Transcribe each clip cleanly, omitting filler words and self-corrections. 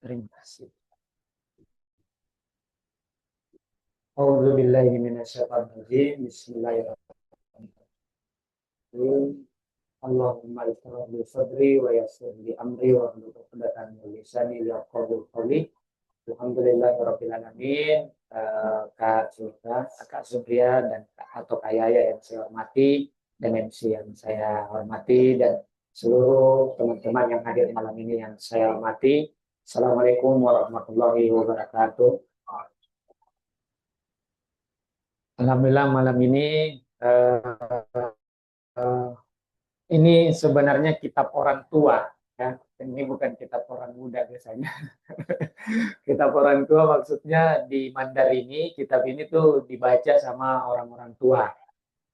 Terima kasih. A'udzubillahi minasyaitonirrajim. Bismillahirrahmanirrahim. Allahumma ighfir sadri wa yassir li amri wa hlul 'uqdatam min lisani yafqahu qawli. Alhamdulillahirabbil alamin. Kak Sultan, Kak Supriya dan atau Kak Yaya yang saya hormati, dan MC yang saya hormati, dan seluruh teman-teman yang hadir malam ini yang saya hormati. Assalamualaikum warahmatullahi wabarakatuh. Alhamdulillah malam ini eh, eh, ini sebenarnya kitab orang tua, ya. Ini bukan kitab orang muda biasanya. Kitab orang tua maksudnya di Mandar ini, kitab ini tuh dibaca sama orang-orang tua.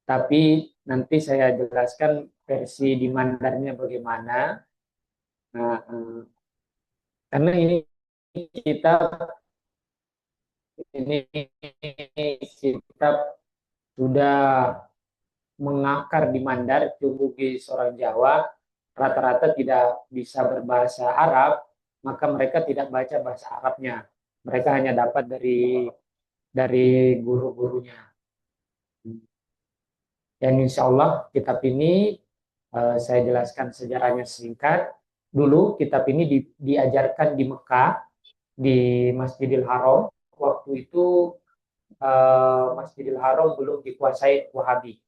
Tapi nanti saya jelaskan versi di Mandarnya bagaimana. Nah, karena kita ini kitab sudah mengakar di Mandar, tumbuh di seorang Jawa, rata-rata tidak bisa berbahasa Arab, maka mereka tidak baca bahasa Arabnya. Mereka hanya dapat dari guru-gurunya. Dan insya Allah kitab ini saya jelaskan sejarahnya singkat. Dulu kitab ini diajarkan di Mekah, di Masjidil Haram. Waktu itu Masjidil Haram belum dikuasai Wahabi.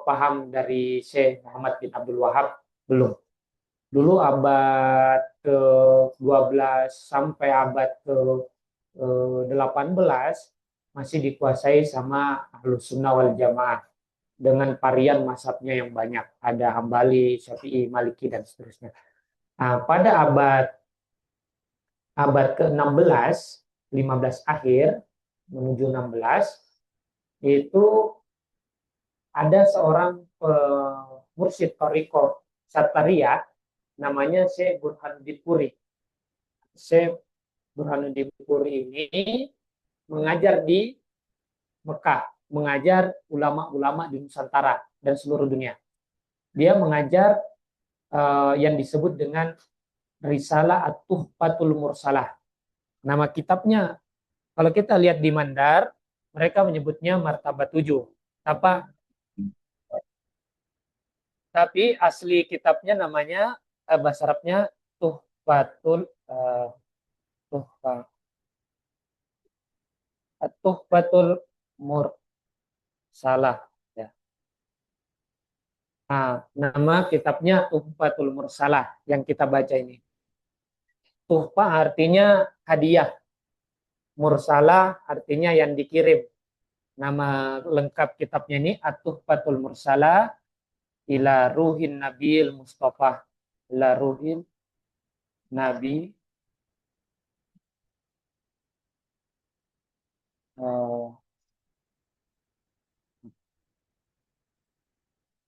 Paham dari Syekh Muhammad bin Abdul Wahab belum. Dulu abad ke-12 sampai abad ke-18 masih dikuasai sama Ahlus Sunnah wal Jamaah dengan varian mazhabnya yang banyak. Ada Hambali, Syafi'i, Maliki, dan seterusnya. Nah, pada abad ke-16, 15 akhir menuju 16, itu ada seorang mursyid Thariqah Satariyah namanya Syekh Burhanuddin Puri. Syekh Burhanuddin Puri ini mengajar di Mekah, mengajar ulama-ulama di Nusantara dan seluruh dunia. Dia mengajar yang disebut dengan Risalah At-Tuhfatul Mursalah. Nama kitabnya, kalau kita lihat di Mandar, mereka menyebutnya Martabat 7. Tapi asli kitabnya namanya bahasa Arabnya Tuhfatul Tuhfatul Mursalah, ya. Nah, nama kitabnya Tuhfatul Mursalah yang kita baca ini. Tuhfa artinya hadiah. Mursalah artinya yang dikirim. Nama lengkap kitabnya ini At-Tuhfatul Mursalah ila Ruhin Nabil Mustafa. Ila Ruhin Nabi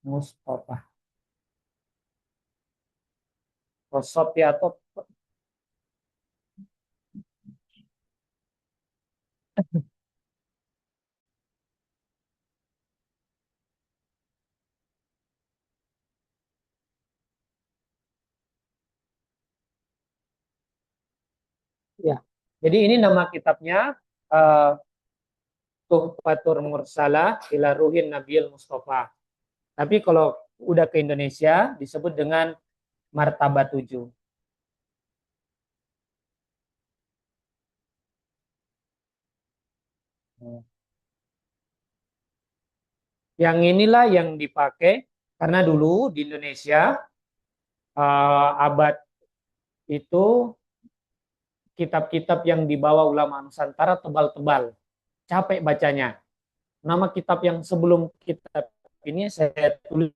Mustafa. Rosopi atau ya. Jadi ini nama kitabnya Tuhfatur Mursalah ila Ruhin Nabil Mustafa. Tapi kalau udah ke Indonesia disebut dengan Martabat 7. Yang inilah yang dipakai karena dulu di Indonesia abad itu kitab-kitab yang dibawa ulama Nusantara tebal-tebal, capek bacanya. Nama kitab yang sebelum kitab ini saya tulis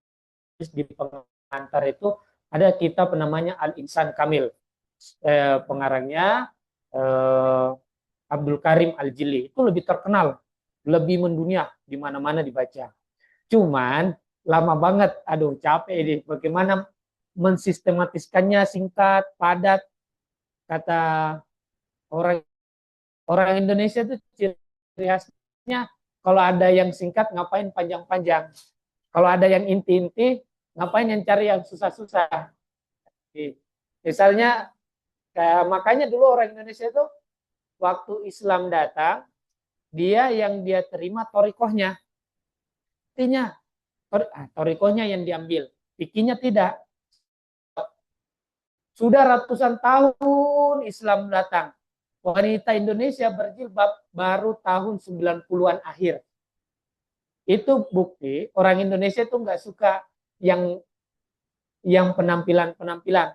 di pengantar itu ada kitab namanya Al-Insan Kamil. Pengarangnya Abdul Karim Al-Jili. Itu lebih terkenal, lebih mendunia, di mana-mana dibaca. Cuman lama banget, aduh capek ini. Bagaimana mensistematiskannya singkat, padat. Kata orang Indonesia itu ciri khasnya kalau ada yang singkat ngapain panjang-panjang. Kalau ada yang inti-inti ngapain yang cari yang susah-susah. Misalnya Makanya dulu orang Indonesia itu waktu Islam datang, dia terima torikohnya. Artinya torikohnya yang diambil, fikinya tidak. Sudah ratusan tahun Islam datang. Wanita Indonesia berjilbab baru tahun 90-an akhir. Itu bukti orang Indonesia itu nggak suka yang penampilan-penampilan.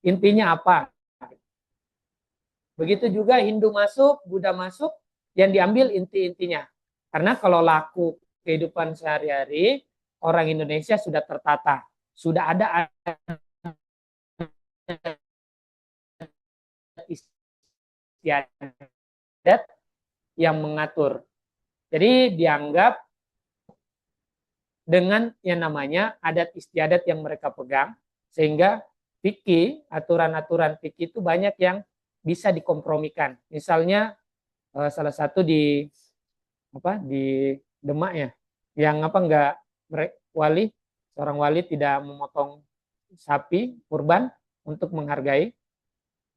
Intinya apa? Begitu juga Hindu masuk, Buddha masuk, yang diambil inti-intinya. Karena kalau laku kehidupan sehari-hari, orang Indonesia sudah tertata. Sudah ada istiadat yang mengatur. Jadi dianggap dengan yang namanya adat istiadat yang mereka pegang, sehingga fikih, aturan-aturan fikih itu banyak yang bisa dikompromikan. Misalnya salah satu di Demak ya, yang enggak wali seorang wali tidak memotong sapi kurban untuk menghargai.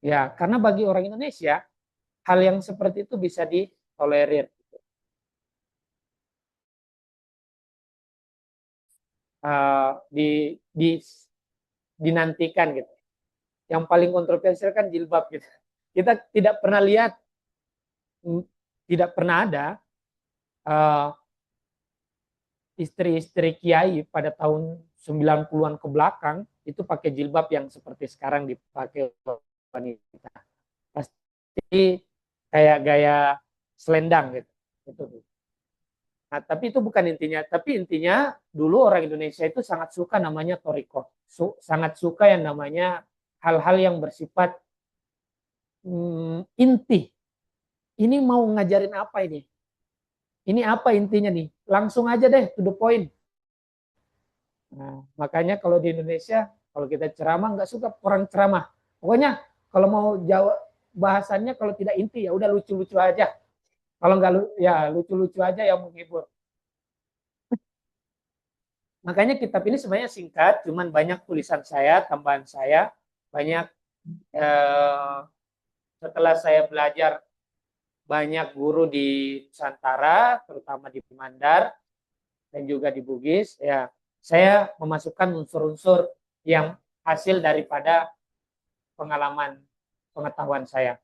Ya, karena bagi orang Indonesia hal yang seperti itu bisa ditolerir. Dinantikan gitu. Yang paling kontroversial kan jilbab gitu. Kita tidak pernah lihat, tidak pernah ada istri-istri kiai pada tahun 90-an ke belakang itu pakai jilbab yang seperti sekarang dipakai wanita. Pasti kayak gaya selendang gitu. Itu. Nah, tapi itu bukan intinya. Tapi intinya dulu orang Indonesia itu sangat suka namanya toriko. Sangat suka yang namanya hal-hal yang bersifat inti. Ini mau ngajarin apa ini? Ini apa intinya nih? Langsung aja deh to the point. Nah, makanya kalau di Indonesia, kalau kita ceramah nggak suka orang ceramah. Pokoknya kalau mau jawab bahasannya kalau tidak inti ya udah lucu-lucu aja. Kalau nggak ya lucu-lucu aja yang menghibur. Makanya kitab ini sebenarnya singkat, cuman banyak tulisan saya, tambahan saya, banyak setelah saya belajar banyak guru di Nusantara, terutama di Mandar dan juga di Bugis, ya saya memasukkan unsur-unsur yang hasil daripada pengetahuan saya.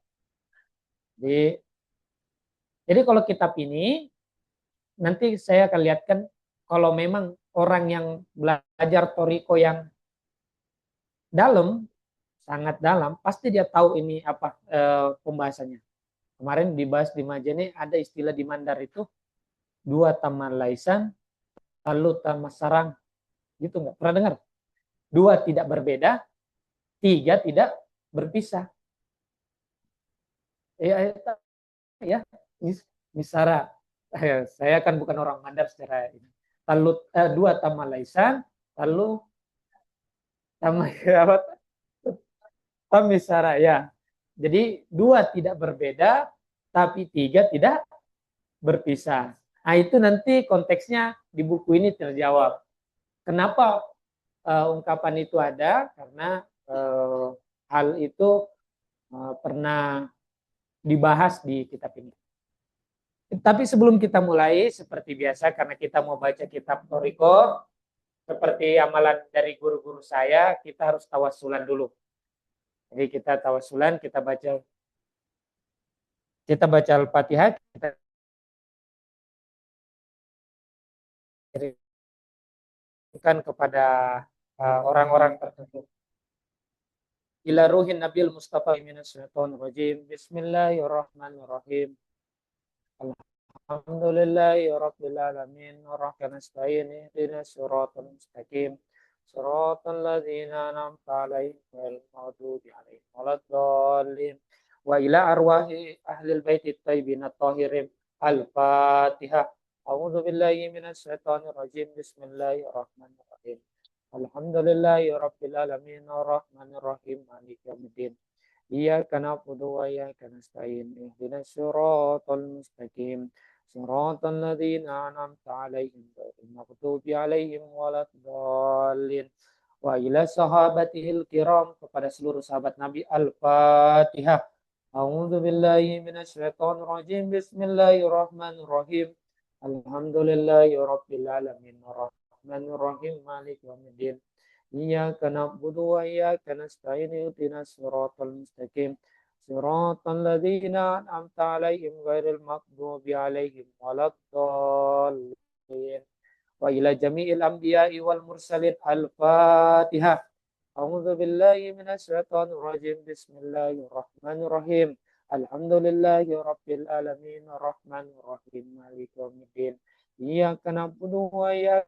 Jadi kalau kitab ini nanti saya akan lihatkan kalau memang orang yang belajar toriko yang dalam, sangat dalam, pasti dia tahu ini apa pembahasannya. Kemarin dibahas di Majene ada istilah di Mandar itu dua taman laisan, lalu taman sarang, gitu nggak? Pernah dengar? Dua tidak berbeda, tiga tidak berpisah. Ya, ya, misara. Saya kan bukan orang Mandar secara ini. Lalu dua taman laisan, lalu taman misara ya. Jadi dua tidak berbeda, tapi tiga tidak berpisah. Nah itu nanti konteksnya di buku ini terjawab. Kenapa ungkapan itu ada? Karena hal itu pernah dibahas di kitab ini. Tapi sebelum kita mulai, seperti biasa, karena kita mau baca kitab Toriko, seperti amalan dari guru-guru saya, kita harus tawasulan dulu. Jadi kita tawasulan, kita baca Al-Fatihah, kita kirimkan kepada orang-orang tertentu. Ila ruhin Nabil Mustafa minas syaitonir rajim. Bismillahirrahmanirrahim. Alhamdulillahi rabbil alamin. Arrahmanir nasta'in. Ihdinas siratal mustaqim. Siratal ladzina an'amta 'alaihim ghairil maghdubi 'alaihim waladdallin. Wa ila arwahi ahlil baiti thayyibin at-tahirin. Al-Fatihah. A'udzu billahi minasy syaithanir rajim. Bismillahirrahmanirrahim. Alhamdulillahi rabbil alamin arrahmanir rahim maliki yaumiddin. Iyyaka na'budu wa iyyaka nasta'in. Ihdinas siratal mustaqim. Siratal ladzina an'amta 'alaihim ghairil maghdubi 'alaihim waladdallin. wa ila sahabatihil kiram, kepada seluruh sahabat Nabi. Al-Fatihah. A'udzu billahi minasyaitonir rajim. Bismillahirrahmanirrahim. Alhamdulillahi rabbil alamin. Arrahmanir rahim. Maliki yaumiddin. Iyyaka na'budu wa iyyaka nasta'in. Ihdinas siratal mustaqim. Siratal ladzina an'amta 'alaihim ghairil maghdubi 'alaihim waladdallin. Wa ila jami'il anbiya'i wal mursalin. Al-Fatihah. A'udzu billahi minasyaitonir rajim. Bismillahirrahmanirrahim. Alhamdulillahi rabbil alamin. Arrahmanir rahim. Maliki yaumiddin. Iyyaka na'budu wa iyyaka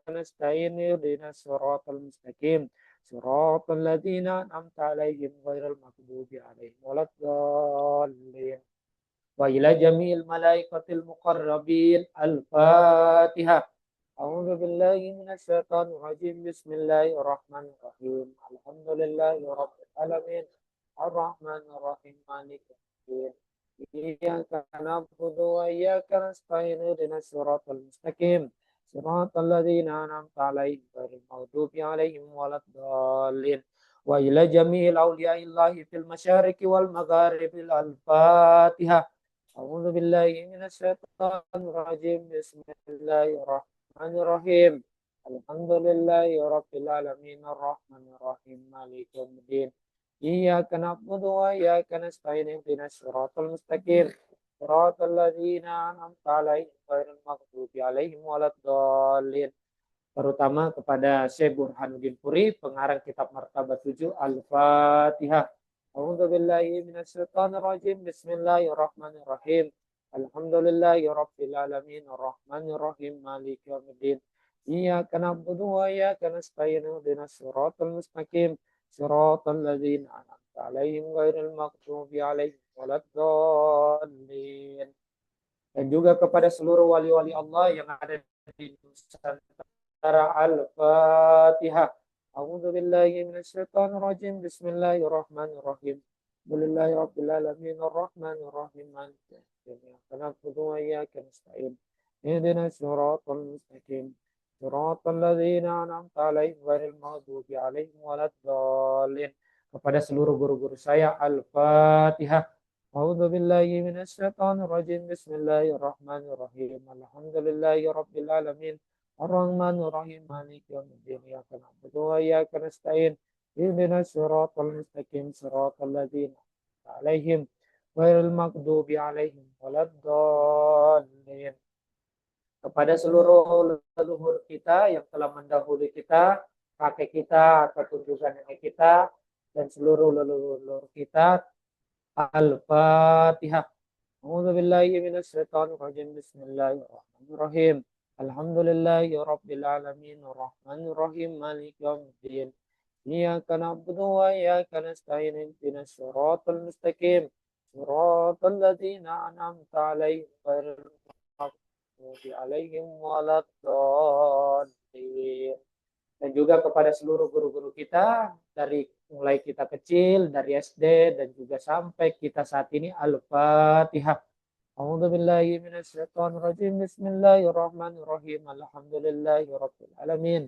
nasta'in. Ihdinas siratal mustaqim. Siratal ladzina an'amta 'alaihim ghairil maghdubi 'alaihim waladdallin. Wa ila jami'il malaikatil muqarrabin. Al-Fatihah. A'udzu billahi minasyaitonir rajim. Bismillahirrahmanirrahim. Alhamdulillahi rabbil alamin. Arrahmanir rahim. Maliki yaumiddin. Iyyaka na'budu wa iyyaka nasta'in. Ihdinas siratal mustaqim. Siratal ladzina an'amta 'alaihim ghairil maghdubi 'alaihim waladdallin. Wa ila jami'il awliya'illahi fil masyariqi wal magharibi. Al-Fatihah. A'udzu billahi minasyaitonir rajim. Bismillahirrahmanirrahim. Alhamdulillahi rabbil alamin. Arrahmanir rahim. Maliki yaumiddin. Iyyaka na'budu wa iyyaka nasta'in. Ihdinas siratal mustaqim. Siratal ladzina an'amta 'alaihim ghairil maghdubi 'alaihim waladdallin. Terutama kepada Syekh Burhanuddin Puri, pengarang kitab Martabat 7. Al-Fatihah. A'udzu billahi minasyaitonir rajim. Bismillahirrahmanirrahim. Alhamdulillahi rabbil alamin. Arrahmanir rahim. Maliki yaumiddin. Iyyaka na'budu wa iyyaka nasta'in. Ihdinas siratal mustaqim. Siratal ladzina an'amta 'alaihim ghairil maghdubi 'alaihim waladdallin. Dan juga kepada seluruh wali-wali Allah yang ada di Nusantara. Al-Fatihah. A'udzu billahi minasyaitonir rajim. Bismillahirrahmanirrahim. Alhamdulillahi rabbil alamin. Arrahmanir rahim. Maliki yaumiddin. Iyyaka na'budu wa iyyaka nasta'in. Ihdinas siratal mustaqim. Siratal ladzina an'amta 'alaihim ghairil maghdubi 'alaihim waladdallin. Kepada seluruh guru-guru saya. Al-Fatihah. A'udzu billahi minasyaitonir rajim. Bismillahirrahmanirrahim. Alhamdulillahi rabbil alamin. Ar-Rahmanir Rahim. Maliki yaumiddin. Iyyaka na'budu wa iyyaka nasta'in. Ihdinas siratal mustaqim. Siratal ladzina an'amta 'alaihim ghairil maghdubi 'alaihim waladdallin. Kepada seluruh leluhur kita yang telah mendahului kita, kakek kita ataupun juga nenek kita, dan seluruh leluhur kita. Al-Fatihah. A'udzu billahi minasyaitonir rajim. Bismillahirrahmanirrahim. Alhamdulillahi rabbil alamin. Arrahmanir rahim. Maliki yaumiddin. Iyyaka na'budu wa iyyaka nasta'in. Ihdinas siratal mustaqim. Siratal ladzina an'amta 'alaihim ghairil maghdubi 'alaihim waladdallin. Dan juga kepada seluruh guru-guru kita, dari mulai kita kecil, dari SD, dan juga sampai kita saat ini. Al-Fatihah. A'udzu billahi minasyaitonir rajim. Bismillahirrahmanirrahim. Alhamdulillahi rabbil alamin.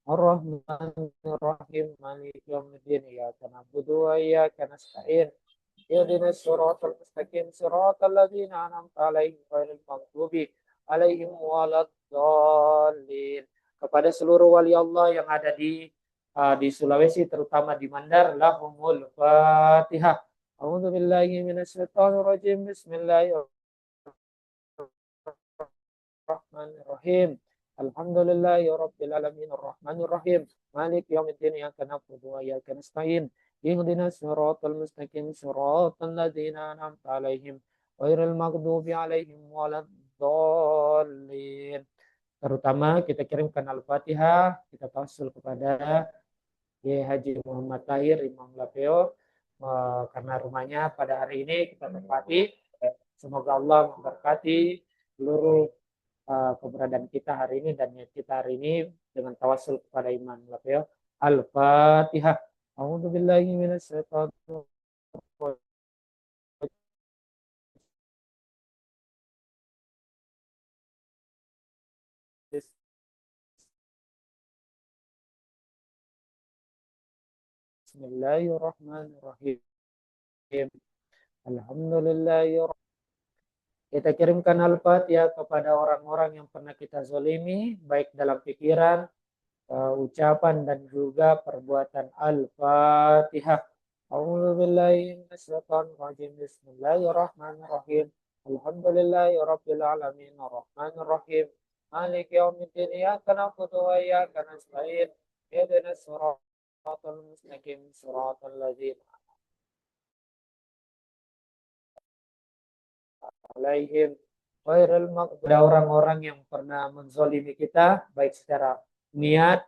Arrahmanir rahim. Maliki yaumiddin. Iyyaka na'budu wa iyyaka nasta'in. Ihdinas siratal mustaqim. Siratal ladzina an'amta 'alaihim ghairil maghdubi 'alaihim waladdallin. Kepada seluruh wali Allah yang ada di Sulawesi, terutama di Mandar. Lahumul Fatihah. A'udzu billahi minasyaitonir rajim. Bismillahirrahmanirrahim. Alhamdulillahi rabbil alamin. Arrahmanir rahim. Maliki yaumiddin. Iyyaka na'budu wa iyyaka nasta'in. Ihdinas siratal mustaqim. Siratal ladzina an'amta 'alaihim ghairil maghdubi 'alaihim waladdallin. Terutama kita kirimkan Al-Fatihah, kita tawassul kepada Kiai Haji Muhammad Tahir Imam Lapeo, karena rumahnya pada hari ini kita tempati. Semoga Allah memberkati seluruh keberadaan kita hari ini dan niat kita hari ini dengan tawassul kepada Imam Lapeo. Al-Fatihah. A'udzubillahi minasyaitonir rajim. Bismillahirrahmanirrahim. Alhamdulillah. Kita kirimkan Al-Fatihah kepada orang-orang yang pernah kita zolimi, baik dalam pikiran, ucapan, dan juga perbuatan. Al-Fatihah. A'udzubillahiminasyaitonirrajim. Bismillahirrahmanirrahim. Alhamdulillahirabbil alamin arrahmanirrahim. Maliki yaumiddin. Iyyaka na'budu wa iyyaka nasta'in. Ihdinas siratal mustaqim. Siratal ladzina alaihim ghairil maghdubi. Ada orang-orang yang pernah menzolimi kita, baik secara niat,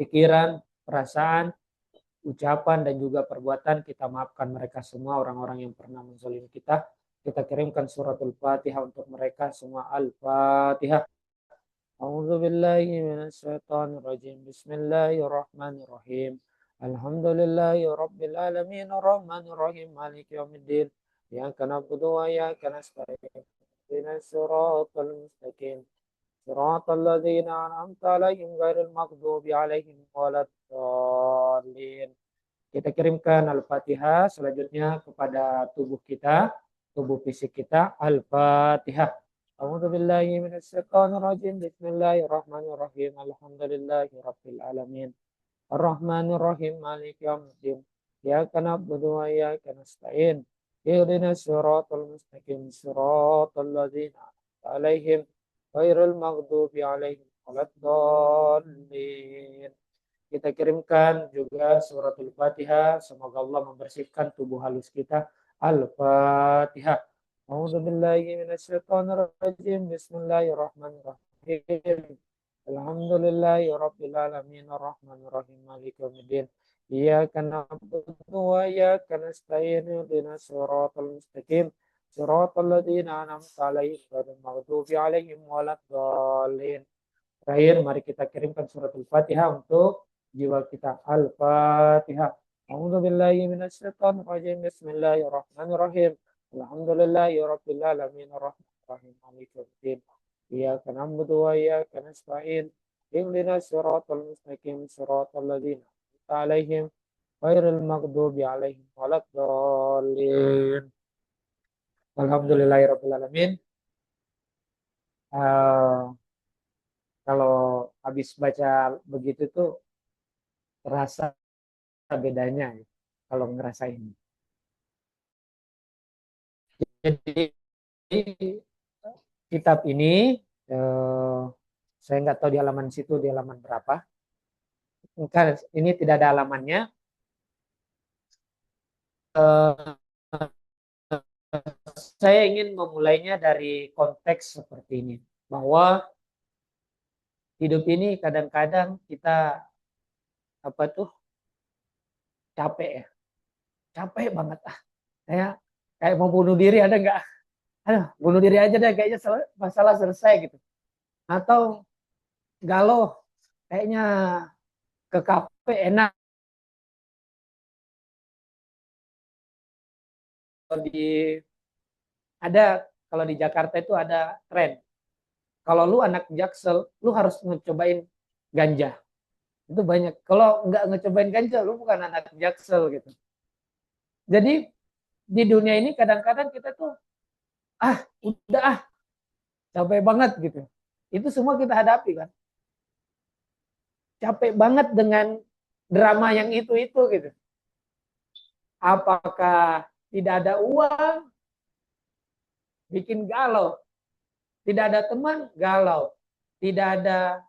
pikiran, perasaan, ucapan, dan juga perbuatan. Kita maafkan mereka semua, orang-orang yang pernah menzolimi kita. Kita kirimkan suratul Fatihah untuk mereka semua. Al-Fatihah. A'udzu billahi minasyaitonir rajim. Bismillahirrahmanirrahim. Alhamdulillahi rabbil alamin arrahmanir rahim maliki yaumiddin. Iyyaka na'budu wa iyyaka nasta'in. Ihdinas siratal mustaqim. Siratal ladzina an'amta 'alaihim ghairil maghdubi 'alaihim waladdallin. Kita kirimkan Al-Fatihah selanjutnya kepada tubuh kita, tubuh fisik kita. Al-Fatihah. A'udzu billahi minasyaitonir rajim. Bismillahirrahmanirrahim. Alhamdulillahi rabbil alamin. Arrahmanir rahim. Maliki yaumiddin. Iyyaka na'budu wa iyyaka nasta'in. Ihdinas siratal mustaqim. Siratal ladzina an'amta 'alaihim ghairil maghdubi 'alaihim waladdallin. Kita kirimkan juga suratul Fatihah. Semoga Allah membersihkan tubuh halus kita. Al-Fatihah. A'udzubillahi minasyaitonir rajim. Bismillahirrahmanirrahim. Alhamdulillahi rabbil alamin arrahmanir rahim maliki yaumiddin. Iyyaka na'budu wa iyyaka nasta'in. Ihdinas siratal mustaqim. Siratal ladzina an'amta 'alaihim ghairil maghdubi 'alaihim waladdallin. Terakhir, mari kita kirimkan suratul Fatihah untuk jiwa kita. Al-Fatihah. A'udzubillahi minasyaitonir rajim. Bismillahirrahmanirrahim. Alhamdulillahi rabbil alamin arrahmanir rahim maliki yaumiddin. Iyyaka na'budu wa iyyaka nasta'in. Ihdinas siratal mustaqim. Siratal ladzina an'amta 'alaihim ghairil maghdubi 'alaihim waladdallin. Alhamdulillahirabbil alamin. Kalau habis baca begitu tuh terasa bedanya ya, kalau ngerasain. Jadi kitab ini saya nggak tahu di halaman situ, di halaman berapa. Ini tidak ada halamannya. Saya ingin memulainya dari konteks seperti ini, bahwa hidup ini kadang-kadang kita capek ya, capek banget saya kayak mau bunuh diri, ada nggak? Aduh, bunuh diri aja deh, kayaknya masalah selesai gitu. Atau galau, kayaknya ke kafe enak. Kalau di Jakarta itu ada tren. Kalau lu anak Jaksel, lu harus ngecobain ganja. Itu banyak. Kalau nggak ngecobain ganja, lu bukan anak Jaksel gitu. Jadi di dunia ini kadang-kadang kita tuh udah capek banget gitu. Itu semua kita hadapi kan. Capek banget dengan drama yang itu gitu. Apakah tidak ada uang, bikin galau. Tidak ada teman, galau. Tidak ada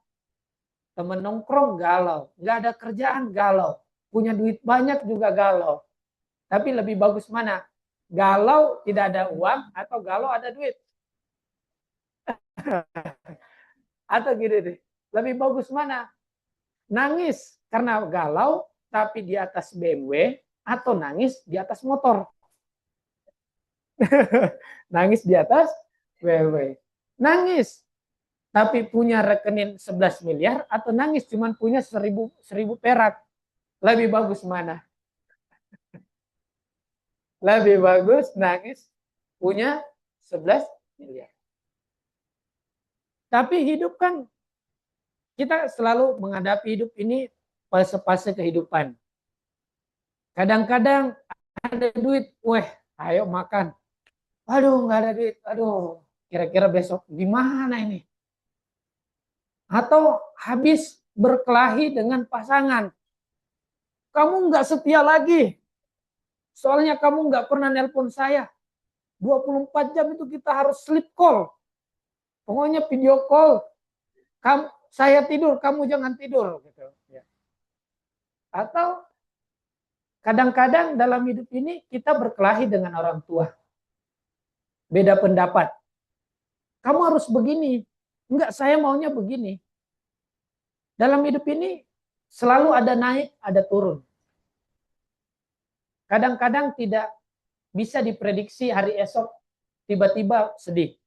teman nongkrong, galau. Nggak ada kerjaan, galau. Punya duit banyak juga galau. Tapi lebih bagus mana? Galau tidak ada uang atau galau ada duit? Atau gitu deh. Lebih bagus mana? Nangis karena galau tapi di atas BMW atau nangis di atas motor? Nangis di atas BMW. Nangis tapi punya rekening 11 miliar atau nangis cuma punya 1000 perak? Lebih bagus mana? Lebih bagus nangis punya 11 miliar. Tapi hidup kan, kita selalu menghadapi hidup ini fase-fase kehidupan. Kadang-kadang ada duit, weh, ayo makan. Aduh, nggak ada duit. Aduh, kira-kira besok gimana ini? Atau habis berkelahi dengan pasangan. Kamu nggak setia lagi. Soalnya kamu nggak pernah nelpon saya. 24 jam itu kita harus sleep call. Pokoknya video call. Saya tidur, kamu jangan tidur. Gitu. Ya. Atau kadang-kadang dalam hidup ini kita berkelahi dengan orang tua. Beda pendapat. Kamu harus begini. Enggak, saya maunya begini. Dalam hidup ini selalu ada naik, ada turun. Kadang-kadang tidak bisa diprediksi hari esok tiba-tiba sedih.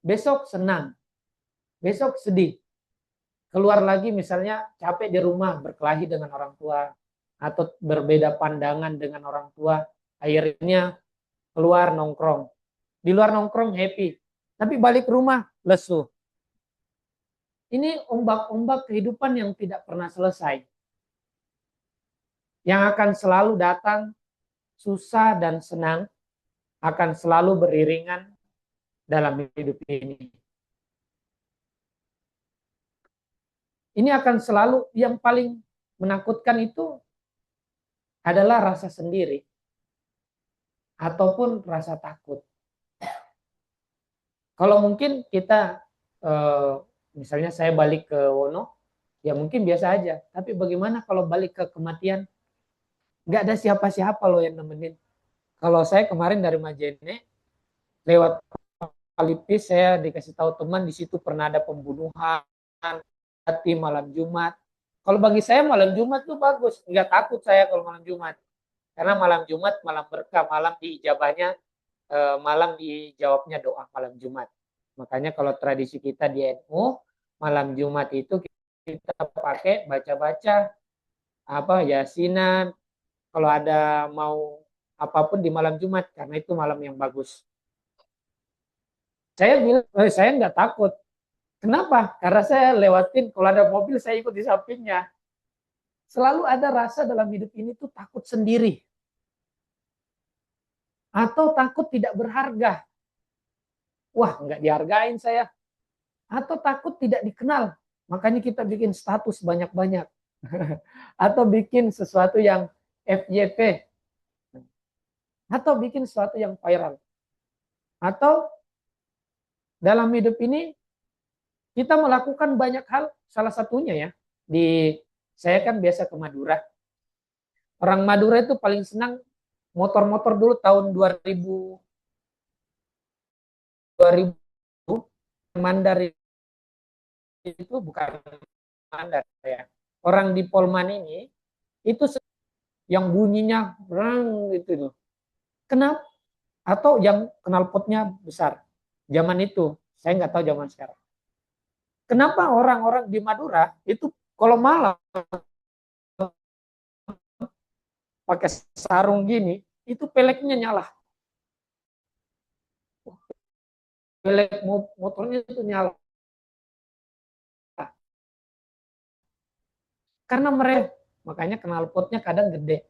Besok senang. Besok sedih. Keluar lagi misalnya capek di rumah, berkelahi dengan orang tua. Atau berbeda pandangan dengan orang tua. Akhirnya keluar nongkrong. Di luar nongkrong happy. Tapi balik rumah lesu. Ini ombak-ombak kehidupan yang tidak pernah selesai. Yang akan selalu datang, susah dan senang, akan selalu beriringan dalam hidup ini. Ini akan selalu, yang paling menakutkan itu adalah rasa sendiri. Ataupun rasa takut. Kalau mungkin kita, misalnya saya balik ke Wono, ya mungkin biasa aja. Tapi bagaimana kalau balik ke kematian? Nggak ada siapa-siapa loh yang nemenin. Kalau saya kemarin dari Majene, lewat Palipis saya dikasih tahu teman di situ pernah ada pembunuhan, hati malam Jumat. Kalau bagi saya malam Jumat tuh bagus, nggak takut saya kalau malam Jumat. Karena malam Jumat malam berkah, malam diijabahnya, malam dijawabnya doa malam Jumat. Makanya kalau tradisi kita di NU, malam Jumat itu kita pakai baca-baca apa yasinan, kalau ada mau apapun di malam Jumat, karena itu malam yang bagus. Saya bilang, saya nggak takut. Kenapa? Karena saya lewatin, kalau ada mobil saya ikut di sampingnya. Selalu ada rasa dalam hidup ini tuh takut sendiri. Atau takut tidak berharga. Wah, nggak dihargain saya. Atau takut tidak dikenal. Makanya kita bikin status banyak-banyak. Atau bikin sesuatu yang FYP. Atau bikin sesuatu yang viral. Atau dalam hidup ini kita melakukan banyak hal, salah satunya ya, saya kan biasa ke Madura. Orang Madura itu paling senang motor-motor dulu tahun 2000 Mandar itu bukan Mandar ya. Orang di Polman ini itu yang bunyinya rang gitu loh. Kenapa? Atau yang knalpotnya besar. Zaman itu, saya nggak tahu zaman sekarang. Kenapa orang-orang di Madura itu kalau malam pakai sarung gini, itu peleknya nyala. Pelek motornya itu nyala. Karena mereka, makanya knalpotnya kadang gede.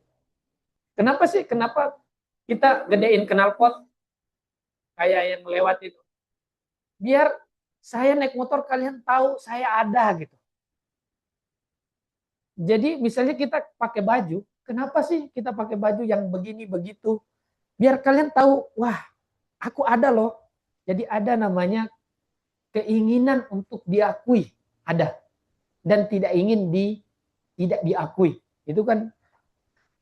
Kenapa sih? Kenapa kita gedein knalpot kayak yang lewat itu? Biar saya naik motor kalian tahu saya ada gitu. Jadi misalnya kita pakai baju, kenapa sih kita pakai baju yang begini begitu? Biar kalian tahu, wah, aku ada loh. Jadi ada namanya keinginan untuk diakui, ada. Dan tidak ingin tidak diakui. Itu kan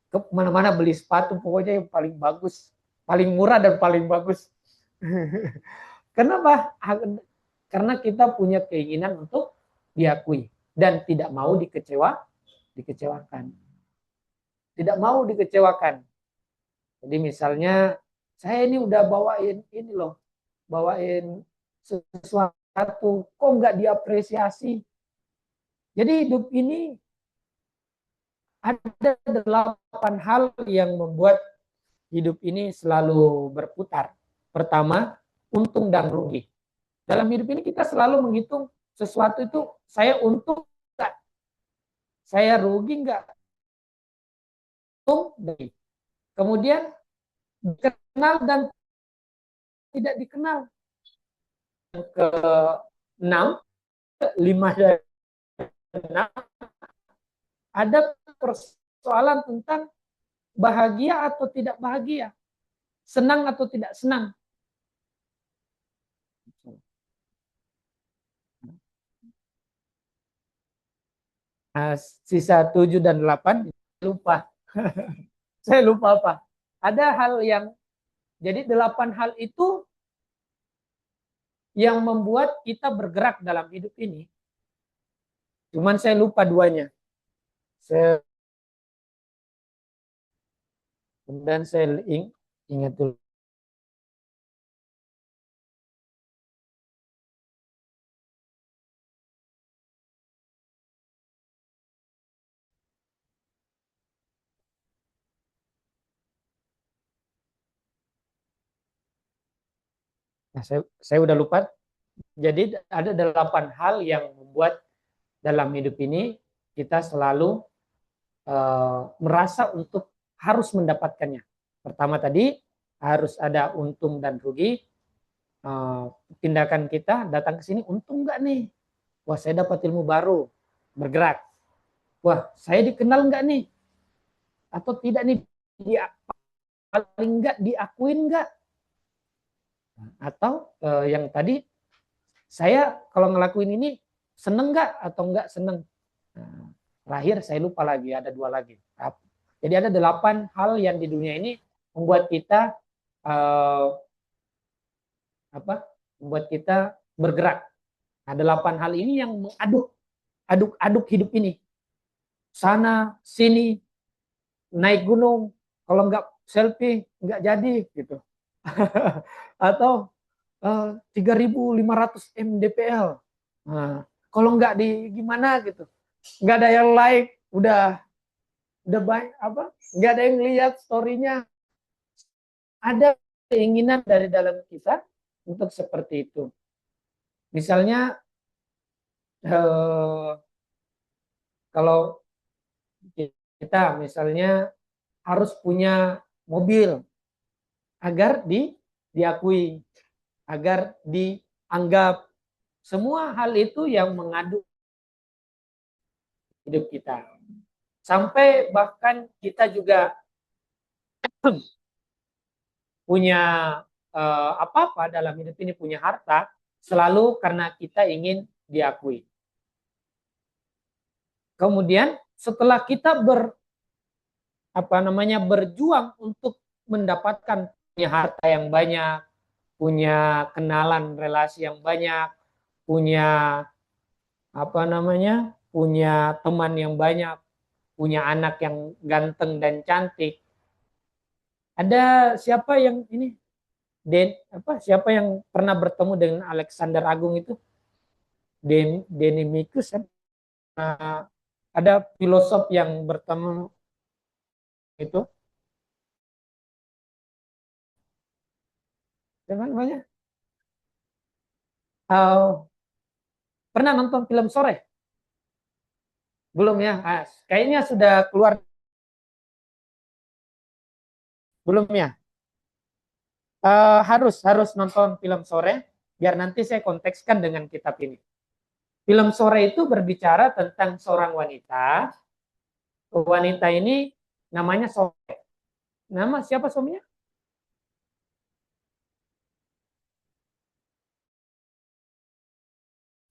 ke mana-mana beli sepatu pokoknya yang paling bagus, paling murah dan paling bagus. Kenapa? Karena kita punya keinginan untuk diakui dan tidak mau dikecewakan. Tidak mau dikecewakan. Jadi misalnya saya ini udah bawain ini loh, bawain sesuatu, kok nggak diapresiasi. Jadi hidup ini ada 8 hal yang membuat hidup ini selalu berputar. Pertama, untung dan rugi. Dalam hidup ini kita selalu menghitung sesuatu itu, saya untung nggak? Saya rugi nggak? kemudian dikenal dan tidak dikenal. Ke 6, 5 dan 6 ada persoalan tentang bahagia atau tidak bahagia, senang atau tidak senang. Nah, sisa 7 dan 8 lupa. Saya lupa apa. Ada hal yang, jadi 8 hal itu yang membuat kita bergerak dalam hidup ini. Cuman saya lupa duanya. Dan saya ingat dulu. Nah, saya udah lupa. Jadi ada 8 hal yang membuat dalam hidup ini kita selalu merasa untuk harus mendapatkannya. Pertama tadi harus ada untung dan rugi. Tindakan kita datang ke sini, untung nggak nih? Wah, saya dapat ilmu baru, bergerak. Wah, saya dikenal nggak nih? Atau tidak nih? Paling nggak diakuin nggak? Atau yang tadi, saya kalau ngelakuin ini seneng nggak atau nggak seneng? Nah, terakhir saya lupa lagi, ada 2 lagi. Jadi ada 8 hal yang di dunia ini membuat kita membuat kita bergerak. Nah, 8 hal ini yang mengaduk hidup ini. Sana, sini, naik gunung, kalau nggak selfie nggak jadi gitu. Atau 3.500 mdpl. Nah, kalau nggak di gimana gitu, nggak ada yang like, udah baik nggak ada yang lihat story-nya. Ada keinginan dari dalam kita untuk seperti itu. Misalnya kalau kita misalnya harus punya mobil agar diakui, agar dianggap. Semua hal itu yang mengaduk hidup kita. Sampai bahkan kita juga punya apa-apa dalam hidup ini, punya harta, selalu karena kita ingin diakui. Kemudian setelah kita berjuang untuk mendapatkan punya harta yang banyak, punya kenalan relasi yang banyak, punya punya teman yang banyak, punya anak yang ganteng dan cantik. Ada siapa yang ini? Siapa yang pernah bertemu dengan Alexander Agung itu? Denimikus kan? Ada filosof yang bertemu itu. Namanya? Pernah nonton film Sore? Belum ya? Kayaknya sudah keluar. Belum ya? Harus nonton film Sore biar nanti saya kontekskan dengan kitab ini. Film Sore itu berbicara tentang seorang wanita. Wanita ini namanya Sore. Nama siapa suaminya?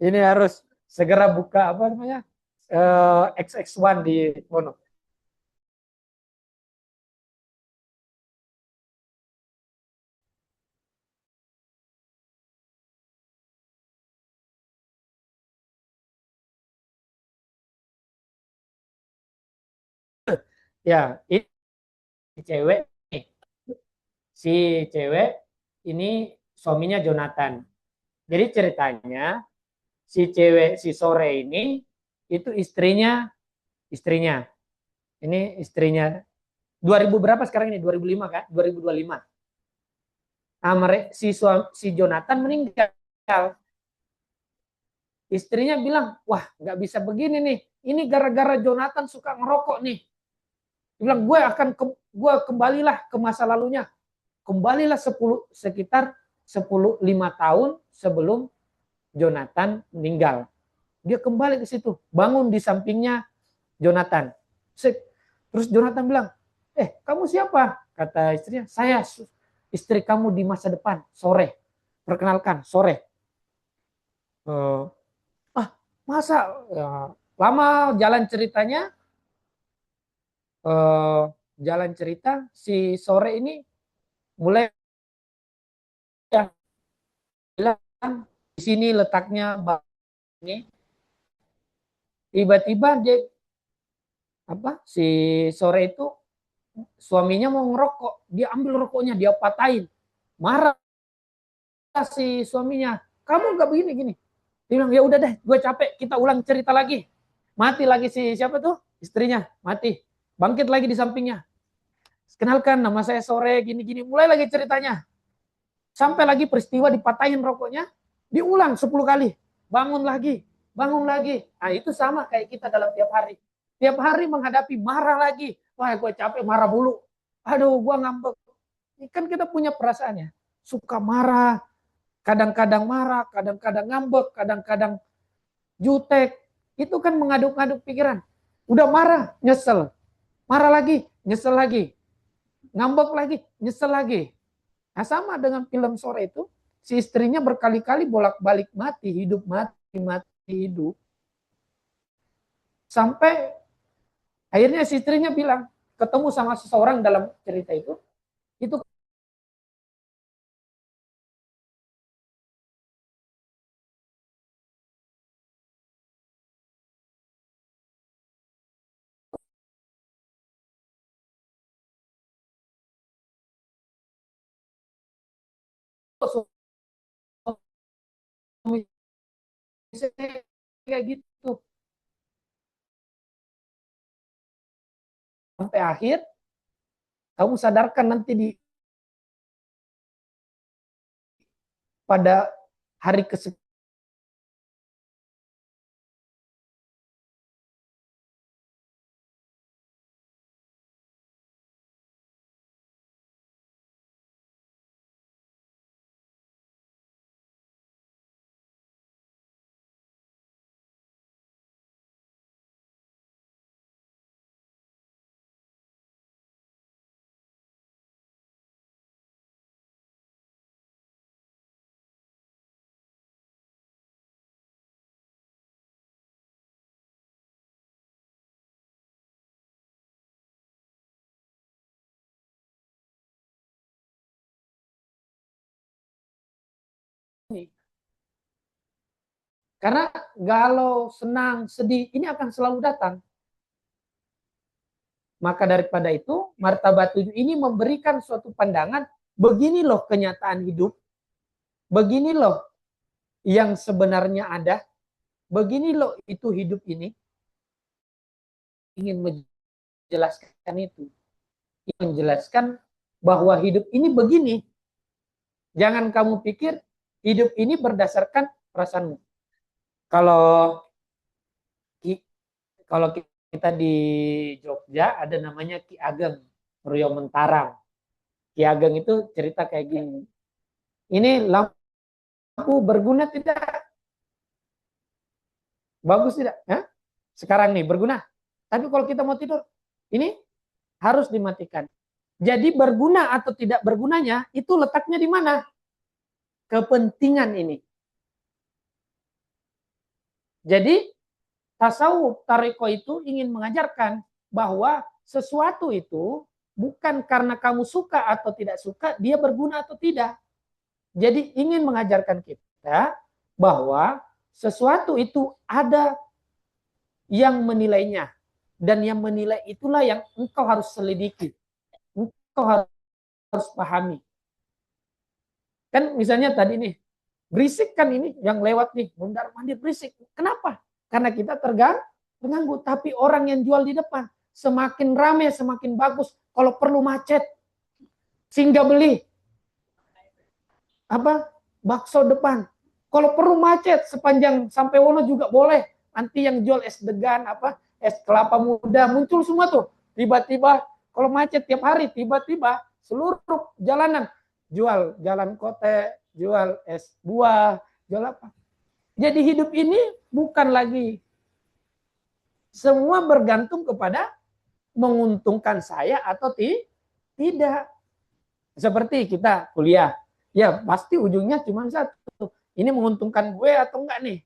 Ini harus segera buka XX1 di Mono. Ya, ini cewek. Si cewek ini suaminya Jonathan. Jadi ceritanya si Sore ini itu istrinya. Ini istrinya 2000 berapa sekarang ini? 2005 kan? 2025. Si Jonathan meninggal. Istrinya bilang, wah nggak bisa begini nih. Ini gara-gara Jonathan suka ngerokok nih. Dia bilang, gue kembalilah ke masa lalunya. Kembalilah sekitar 5 tahun sebelum Jonathan meninggal. Dia kembali ke situ, bangun di sampingnya Jonathan. Terus Jonathan bilang, kamu siapa? Kata istrinya, saya istri kamu di masa depan, sore. Perkenalkan, sore. Masa? Lama jalan ceritanya, si sore ini mulai bilang, di sini letaknya ini. Tiba-tiba si sore itu suaminya mau ngerokok, dia ambil rokoknya, dia patahin. Marah si suaminya, kamu nggak begini-gini. Dia bilang, ya udah deh, gue capek, kita ulang cerita lagi. Mati lagi si siapa tuh? Istrinya, mati. Bangkit lagi di sampingnya. Kenalkan, nama saya Sore, gini-gini. Mulai lagi ceritanya. Sampai lagi peristiwa dipatahin rokoknya, diulang 10 kali. Bangun lagi, bangun lagi. Nah itu sama kayak kita dalam tiap hari. Tiap hari menghadapi marah lagi. Wah gue capek marah mulu. Aduh gue ngambek. Kan kita punya perasaannya. Suka marah, kadang-kadang marah, kadang-kadang ngambek, kadang-kadang jutek. Itu kan mengaduk-aduk pikiran. Udah marah, nyesel. Marah lagi, nyesel lagi. Ngambek lagi, nyesel lagi. Nah sama dengan film Sore itu, si istrinya berkali-kali bolak-balik mati, hidup, mati, mati, hidup. Sampai akhirnya si istrinya bilang, ketemu sama seseorang dalam cerita itu kayak gitu. Sampai akhir, kamu sadarkan nanti pada hari kesekian ini. Karena galau, senang, sedih, ini akan selalu datang. Maka daripada itu, martabat 7 ini memberikan suatu pandangan, begini loh kenyataan hidup, begini loh yang sebenarnya ada, begini loh itu hidup ini. Ingin menjelaskan itu. Ingin menjelaskan bahwa hidup ini begini. Jangan kamu pikir hidup ini berdasarkan perasaanmu. Kalau kita di Jogja ada namanya Ki Ageng Ryo Mentarang. Ki Ageng itu cerita kayak gini. Ini lampu berguna tidak? Bagus tidak? Hah? Sekarang nih berguna. Tapi kalau kita mau tidur, ini harus dimatikan. Jadi berguna atau tidak bergunanya itu letaknya di mana? Kepentingan ini. Jadi tasawuf tariko itu ingin mengajarkan bahwa sesuatu itu bukan karena kamu suka atau tidak suka, dia berguna atau tidak. Jadi ingin mengajarkan kita bahwa sesuatu itu ada yang menilainya. Dan yang menilai itulah yang engkau harus selidiki. Engkau harus pahami. Kan misalnya tadi nih, berisik kan ini yang lewat nih, mondar-mandir berisik. Kenapa? Karena kita terganggu. Tapi orang yang jual di depan, semakin ramai, semakin bagus. Kalau perlu macet, singgah beli. Bakso depan. Kalau perlu macet, sepanjang sampai Wono juga boleh. Nanti yang jual es degan, es kelapa muda, muncul semua tuh. Tiba-tiba Kalau macet tiap hari, tiba-tiba seluruh jalanan jual jalan kote, jual es buah, jual apa. Jadi hidup ini bukan lagi semua bergantung kepada menguntungkan saya atau tidak. Seperti kita kuliah, ya pasti ujungnya cuma satu. Ini menguntungkan gue atau enggak nih?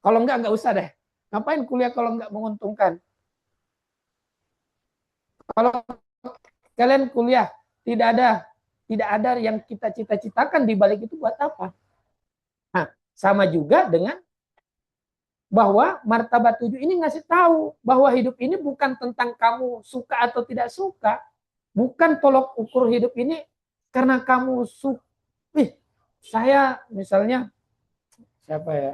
Kalau enggak usah deh. Ngapain kuliah kalau enggak menguntungkan? Kalau kalian kuliah tidak ada yang kita cita-citakan di balik itu buat apa? Nah, sama juga dengan bahwa martabat 7 ini ngasih tahu bahwa hidup ini bukan tentang kamu suka atau tidak suka. Bukan tolok ukur hidup ini karena kamu suka. Saya misalnya siapa ya?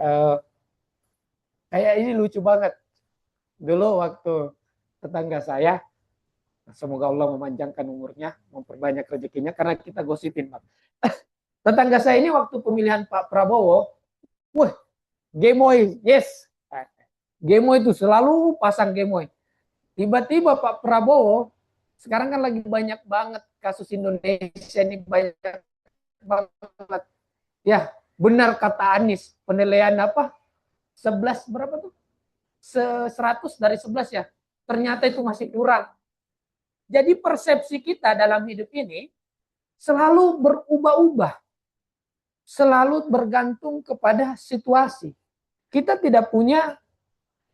Kayak ini lucu banget. Dulu waktu tetangga saya, semoga Allah memanjangkan umurnya, memperbanyak rezekinya, karena kita gosipin, Pak. Tetangga saya ini waktu pemilihan Pak Prabowo, wah, Gemoy, yes. Gemoy itu selalu pasang Gemoy. Tiba-tiba Pak Prabowo, sekarang kan lagi banyak banget kasus Indonesia ini, banyak banget. Ya, benar kata Anies, penilaian apa? 11 berapa tuh? 100 dari 11 ya. Ternyata itu masih kurang. Jadi persepsi kita dalam hidup ini selalu berubah-ubah. Selalu bergantung kepada situasi. Kita tidak punya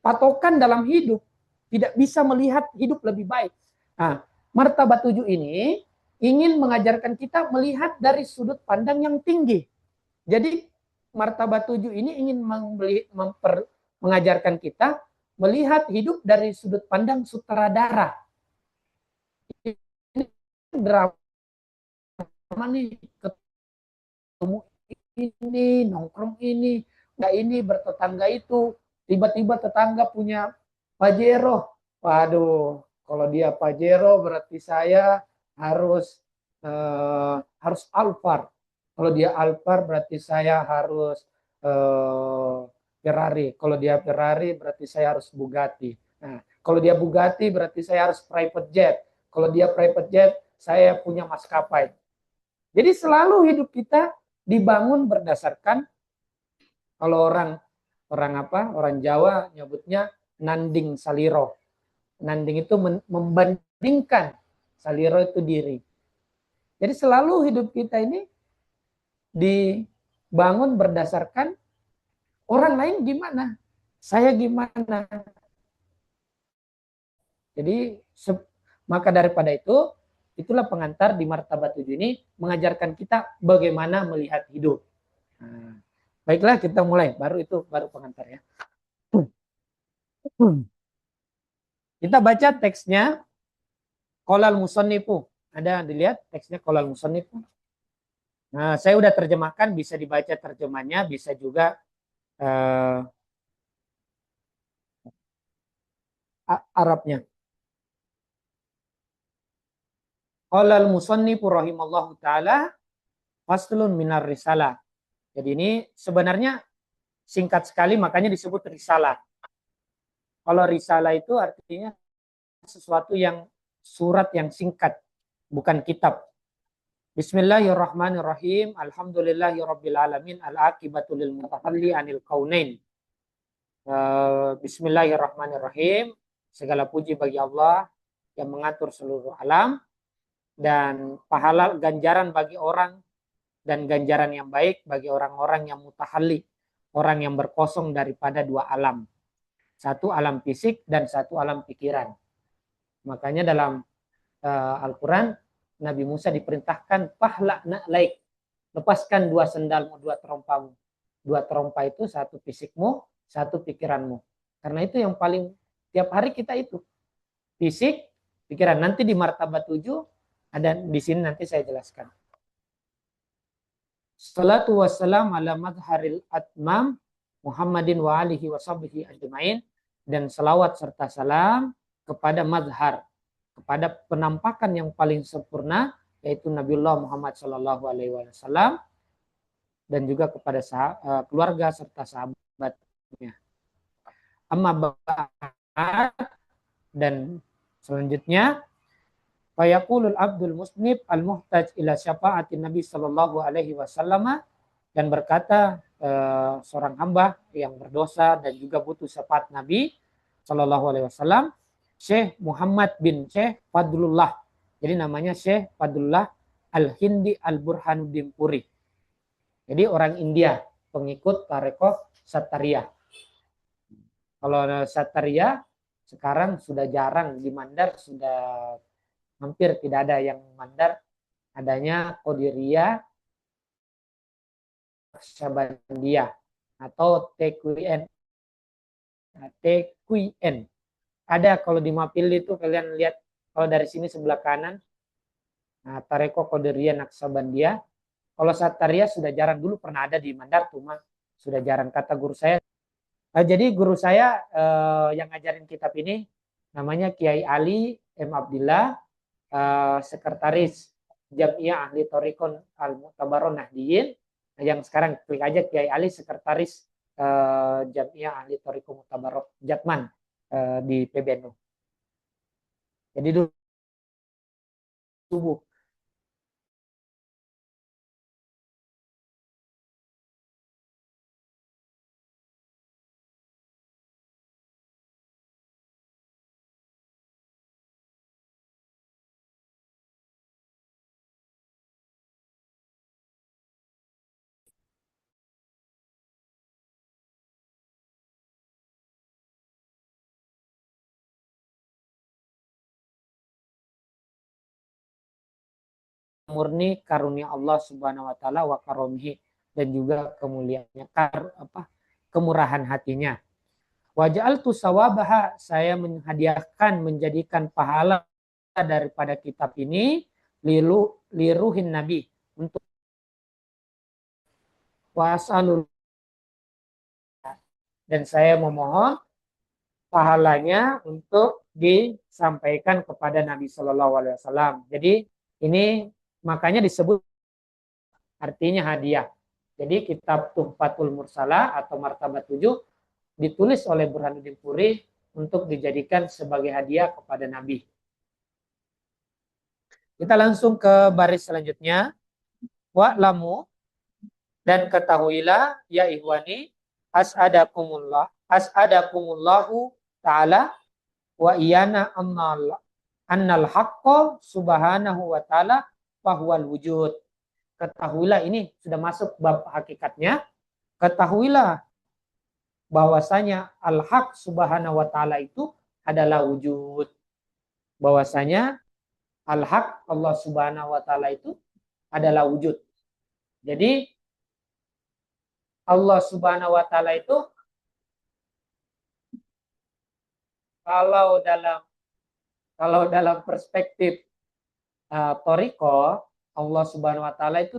patokan dalam hidup. Tidak bisa melihat hidup lebih baik. Nah, martabat 7 ini ingin mengajarkan kita melihat dari sudut pandang yang tinggi. Jadi martabat 7 ini ingin mengajarkan kita melihat hidup dari sudut pandang sutradara. Ini drama nih, ketemu ini, nongkrong ini, nggak ini, bertetangga itu. Tiba-tiba tetangga punya Pajero. Waduh, kalau dia Pajero berarti saya harus Alphard. Kalau dia Alphard berarti saya harus Ferrari. Kalau dia Ferrari berarti saya harus Bugatti. Nah, kalau dia Bugatti berarti saya harus private jet. Kalau dia private jet, saya punya maskapai. Jadi selalu hidup kita dibangun berdasarkan, kalau orang Jawa nyebutnya nanding saliro. Nanding itu membandingkan, saliro itu diri. Jadi selalu hidup kita ini dibangun berdasarkan orang lain gimana, saya gimana. Jadi maka daripada itu, itulah pengantar di martabat 7 ini mengajarkan kita bagaimana melihat hidup. Nah, baiklah, kita mulai. Baru pengantar ya. Kita baca teksnya. Qolal musannifu. Ada dilihat teksnya qolal musannifu. Nah, saya udah terjemahkan, bisa dibaca terjemahnya, bisa juga Arabnya. Qolal musannifu rahimallahu taala faslun minar risalah. Jadi ini sebenarnya singkat sekali, makanya disebut risalah. Kalau risalah itu artinya sesuatu yang surat yang singkat, bukan kitab. Bismillahirrahmanirrahim. Alhamdulillahirabbil alamin. Al-aqibatu lil mutahalli anil kaunain. Bismillahirrahmanirrahim. Segala puji bagi Allah yang mengatur seluruh alam, dan pahala ganjaran bagi orang dan ganjaran yang baik bagi orang-orang yang mutahalli, orang yang berkosong daripada dua alam. Satu alam fisik dan satu alam pikiran. Makanya dalam Al-Quran, Nabi Musa diperintahkan pahlak na'laik, lepaskan dua sendalmu, dua terompamu. Dua terompa itu satu fisikmu, satu pikiranmu. Karena itu yang paling tiap hari kita itu. Fisik, pikiran. Nanti di martabat 7 ada di sini, nanti saya jelaskan. Salatu wassalam ala madharil atmam Muhammadin wa alihi wa sahbihi ajma'in. Dan salawat serta salam kepada madhar, kepada penampakan yang paling sempurna, yaitu Nabiullah Muhammad sallallahu alaihi wasallam, dan juga kepada keluarga serta sahabatnya. Amma ba'd, dan selanjutnya Fayaqulul abdul musnib al-muhtaj ila syafa'atin Nabi sallallahu alaihi wasallam, dan berkata seorang hamba yang berdosa dan juga butuh syafaat Nabi sallallahu alaihi wasallam, Syekh Muhammad bin Syekh Fadlullah. Jadi namanya Syekh Fadlullah Al-Hindi Al-Burhanuddin Puri. Jadi orang India, pengikut tarekoh Satarya. Kalau Satarya sekarang sudah jarang di Mandar, sudah hampir tidak ada yang Mandar, adanya Qadiriyah, Naqsabandiyah atau TQN. TQN. Ada kalau di Mapil itu kalian lihat, kalau dari sini sebelah kanan, Tarekoh Qadiriyah Naqsabandiyah. Kalau Satarya sudah jarang, dulu pernah ada di Mandar, cuma sudah jarang, kata guru saya. Jadi guru saya yang ngajarin kitab ini namanya Kiai Ali M. Abdillah, sekretaris Jamiah Ahli Thoriqon Al-Mu'tabaron Nahdiyin. Yang sekarang klik aja Kiai Ali, sekretaris Jamiah Ahli Thoriqon Mu'tabaron Jatman di PBNU. Jadi dulu subuh. Murni karunia Allah Subhanahu wa taala wa karomihi, dan juga kemuliaannya, kemurahan hatinya. Waja'al tu sawabaha, saya menghadiahkan, menjadikan pahala daripada kitab ini liruhin Nabi, untuk wasalul, dan saya memohon pahalanya untuk disampaikan kepada Nabi Shallallahu Alaihi Wasallam. Jadi ini makanya disebut artinya hadiah. Jadi kitab Tuhfatul Mursalah atau Martabat 7 ditulis oleh Burhanuddin Puri untuk dijadikan sebagai hadiah kepada Nabi. Kita langsung ke baris selanjutnya. Wa'lamu, dan ketahuilah ya ihwani, as'adakumullahu ta'ala wa iyana annal haqqa subhanahu wa ta'ala fahuwal wujud. Ketahuilah, ini sudah masuk bab hakikatnya. Ketahuilah bahwasanya al-haq subhanahu wa ta'ala itu adalah wujud. Bahwasanya al-haq Allah subhanahu wa ta'ala itu adalah wujud. Jadi Allah subhanahu wa ta'ala itu kalau dalam perspektif Thoriqah, Allah subhanahu wa ta'ala itu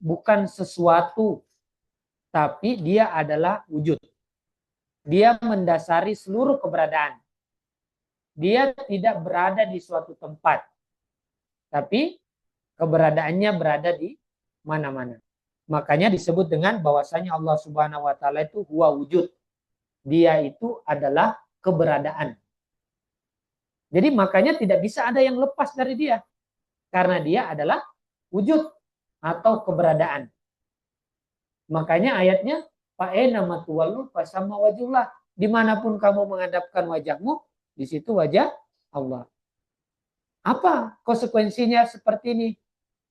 bukan sesuatu, tapi dia adalah wujud. Dia mendasari seluruh keberadaan. Dia tidak berada di suatu tempat, tapi keberadaannya berada di mana-mana. Makanya disebut dengan bahwasanya Allah Subhanahu wa taala itu huwa wujud. Dia itu adalah keberadaan. Jadi makanya tidak bisa ada yang lepas dari dia, karena dia adalah wujud atau keberadaan. Makanya ayatnya fa'ena matuwallu fasamma wajhullah, dimanapun kamu menghadapkan wajahmu, di situ wajah Allah. Apa konsekuensinya seperti ini?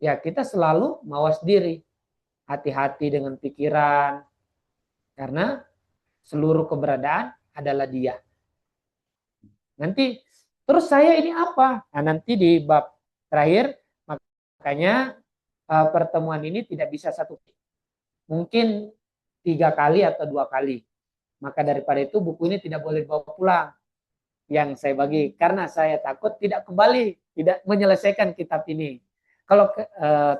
Ya, kita selalu mawas diri, hati-hati dengan pikiran, karena seluruh keberadaan adalah dia. Nanti terus saya ini apa? Nah, nanti di bab terakhir, makanya pertemuan ini tidak bisa satu, mungkin 3 kali atau 2 kali. Maka daripada itu buku ini tidak boleh dibawa pulang yang saya bagi, karena saya takut tidak kembali, tidak menyelesaikan kitab ini. Kalau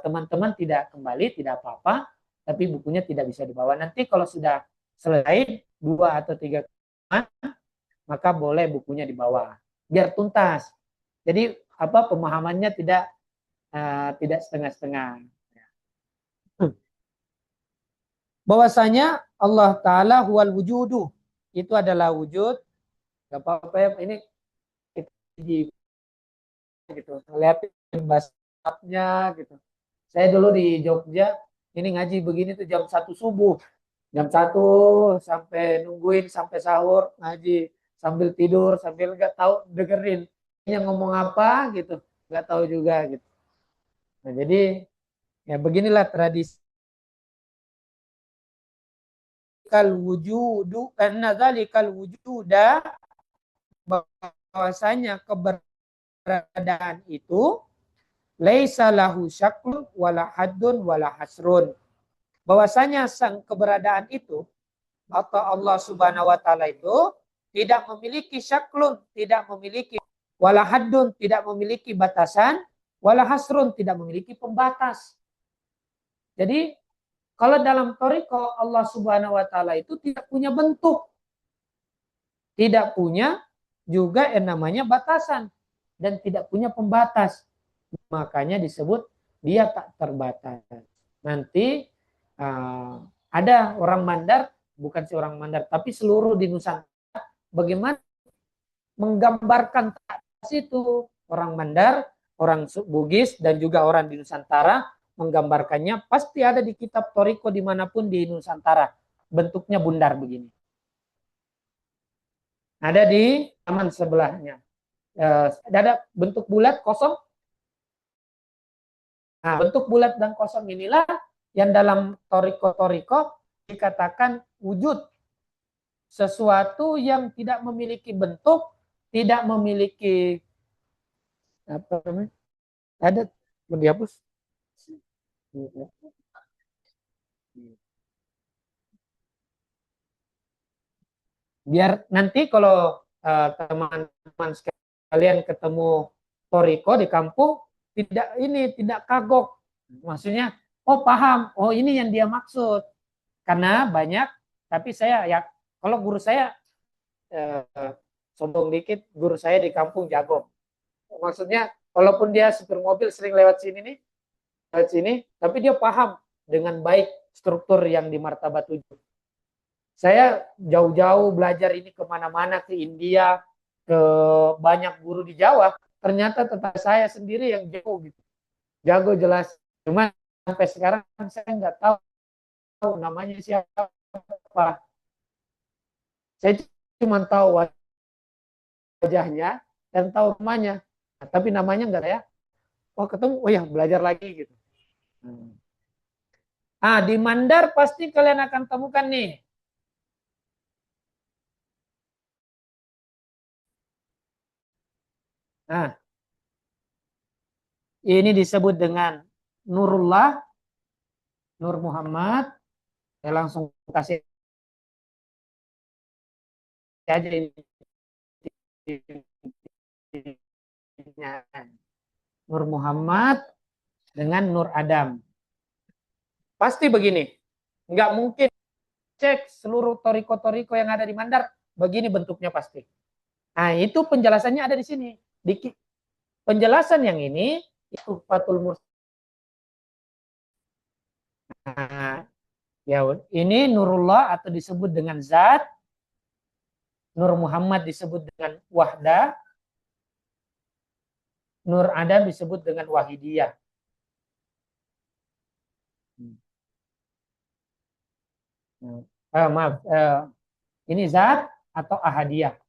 teman-teman tidak kembali, tidak apa-apa, tapi bukunya tidak bisa dibawa. Nanti kalau sudah selesai 2 atau 3 maka boleh bukunya dibawa, biar tuntas. Jadi pemahamannya tidak setengah-setengah. Bahwasanya Allah Ta'ala huwal wujudu, itu adalah wujud. Gak apa-apa ya, ini gitu, ngeliatin basapnya gitu. Saya dulu di Jogja, ini ngaji begini tuh jam 1 subuh. Jam 1 sampai nungguin sampai sahur ngaji sambil tidur sambil nggak tahu dengerin yang ngomong apa gitu, nggak tahu juga gitu. Nah, jadi ya beginilah tradisi kal wujudu karena kal wujuda, bahwasanya keberadaan itu laisa lahu syaklun wala haddun wala hasrun, bahwasanya sang keberadaan itu atau Allah Subhanahu wa taala itu tidak memiliki syaklun, tidak memiliki wala haddun, tidak memiliki batasan, wala hasrun, tidak memiliki pembatas. Jadi kalau dalam toriko Allah Subhanahu wa taala itu tidak punya bentuk, tidak punya juga yang namanya batasan dan tidak punya pembatas. Makanya disebut dia tak terbatas. Nanti ada orang Mandar, bukan si orang Mandar, tapi seluruh di Nusantara bagaimana menggambarkan itu orang Mandar, orang Bugis dan juga orang di Nusantara menggambarkannya pasti ada di kitab Toriko dimanapun di Nusantara, bentuknya bundar begini. Ada di taman sebelahnya. Ada bentuk bulat kosong. Nah, bentuk bulat dan kosong inilah yang dalam toriko-toriko dikatakan wujud, sesuatu yang tidak memiliki bentuk, tidak memiliki apa namanya? Ada mau dihapus? Biar nanti kalau teman-teman sekalian ketemu Toriko di kampung tidak kagok. Maksudnya, oh paham, oh ini yang dia maksud. Karena banyak, tapi saya ya kalau guru saya eh, sombong dikit, guru saya di kampung jago. Maksudnya, walaupun dia supir mobil sering lewat sini nih, lewat sini, tapi dia paham dengan baik struktur yang di Martabat 7. Saya jauh-jauh belajar ini kemana-mana, ke India, ke banyak guru di Jawa. Ternyata tetap saya sendiri yang jago gitu. Jago jelas. Cuma sampai sekarang saya nggak tahu namanya siapa. Saya cuma tahu wajahnya dan tahu namanya. Nah, tapi namanya nggak ya. Oh ketemu, oh ya belajar lagi gitu. Ah, di Mandar pasti kalian akan temukan nih. Nah, ini disebut dengan Nurullah, Nur Muhammad. Saya langsung kasih aja ini. Nur Muhammad dengan Nur Adam. Pasti begini. Nggak mungkin cek seluruh toriko-toriko yang ada di Mandar. Begini bentuknya pasti. Nah, itu penjelasannya ada di sini. Di penjelasan yang ini, itu Fatul Mursi. Nah, ya, ini Nurullah atau disebut dengan Zat. Nur Muhammad disebut dengan Wahdah. Nur Adam disebut dengan Wahidiyah. Maaf, ini Zat atau Ahadiyah.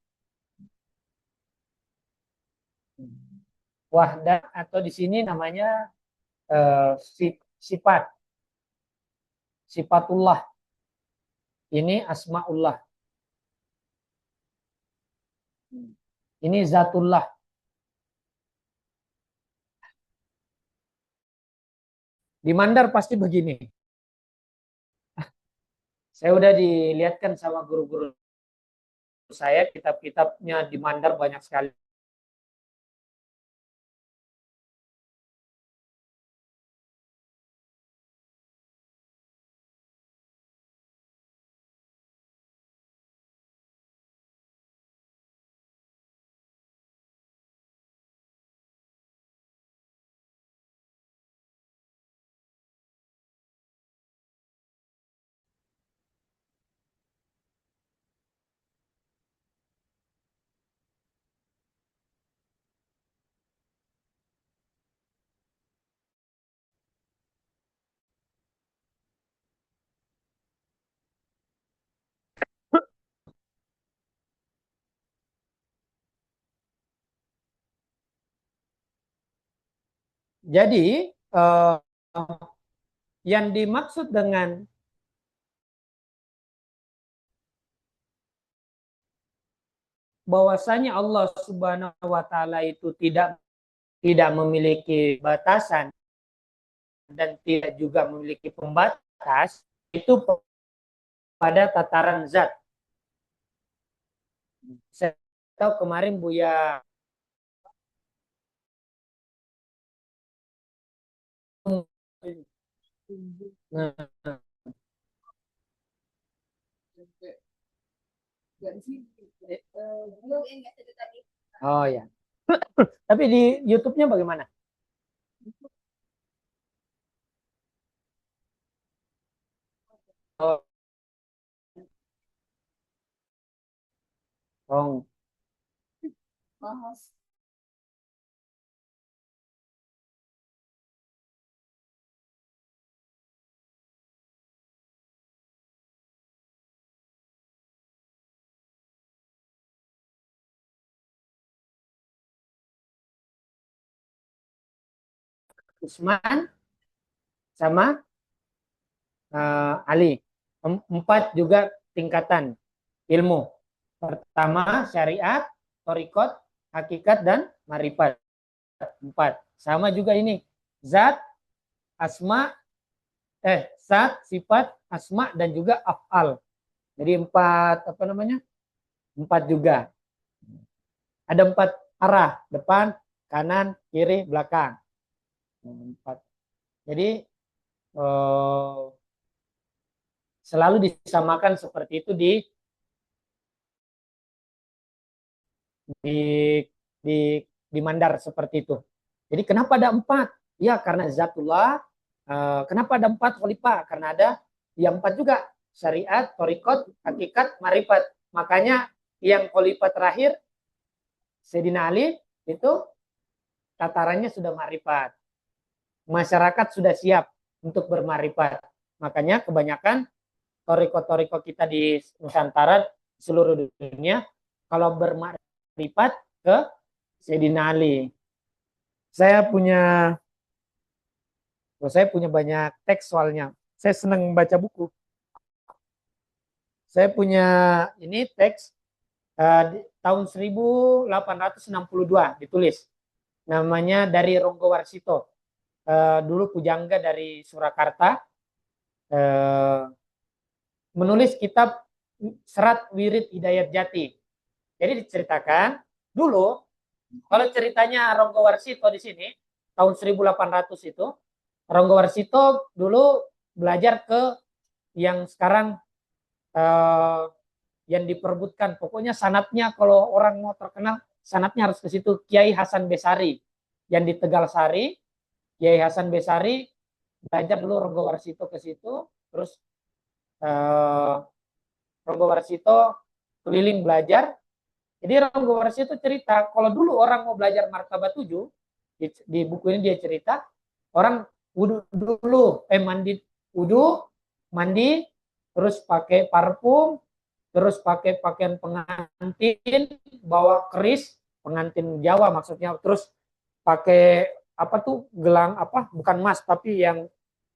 Wahdah atau di sini namanya sifat, sifatullah. Ini asmaullah. Ini zatullah. Di Mandar pasti begini. Saya udah dilihatkan sama guru-guru saya, kitab-kitabnya di Mandar banyak sekali. Jadi yang dimaksud dengan bahwasanya Allah Subhanahu wa taala itu tidak memiliki batasan dan tidak juga memiliki pembatas itu pada tataran zat. Saya tahu kemarin Buya nah, oh ya. Tapi di YouTube-nya bagaimana? Oh, oh. Usman sama Ali. Empat juga tingkatan ilmu. Pertama syariat, torikot, hakikat, dan marifat. Empat. Sama juga ini. Zat, asma, zat, sifat, asma, dan juga af'al. Jadi empat, apa namanya? Empat juga. Ada empat arah. Depan, kanan, kiri, belakang. Empat. Jadi selalu disamakan seperti itu di di di mandar seperti itu. Jadi kenapa ada empat? Ya karena zatullah. Kenapa ada empat khalifah? Karena ada yang empat juga syariat, torikot, hakikat, marifat. Makanya yang khalifah terakhir Sayyidina Ali itu tatarannya sudah marifat. Masyarakat sudah siap untuk bermarifat. Makanya kebanyakan toriko-toriko kita di Nusantara seluruh dunia kalau bermakrifat ke Sayyidina Ali. Saya punya banyak teks soalnya. Saya senang baca buku. Saya punya ini teks tahun 1862 ditulis. Namanya dari Ronggo Warsito. Dulu pujangga dari Surakarta. Menulis kitab Serat Wirid Hidayat Jati. Jadi diceritakan dulu kalau ceritanya Ronggo Warsito di sini tahun 1800 itu Ronggo Warsito dulu belajar ke yang sekarang yang diperebutkan. Pokoknya sanatnya kalau orang mau terkenal sanatnya harus ke situ Kiai Hasan Besari yang di Tegal Sari. Kiai Hasan Besari belajar dulu Ronggo Warsito ke situ, terus Ronggo Warsito keliling belajar. Jadi Ronggo Warsito cerita kalau dulu orang mau belajar martabat 7 di buku ini dia cerita orang wudhu dulu, mandi wudhu, mandi, terus pakai parfum, terus pakai pakaian pengantin, bawa keris, pengantin Jawa maksudnya, terus pakai apa tuh gelang apa bukan emas tapi yang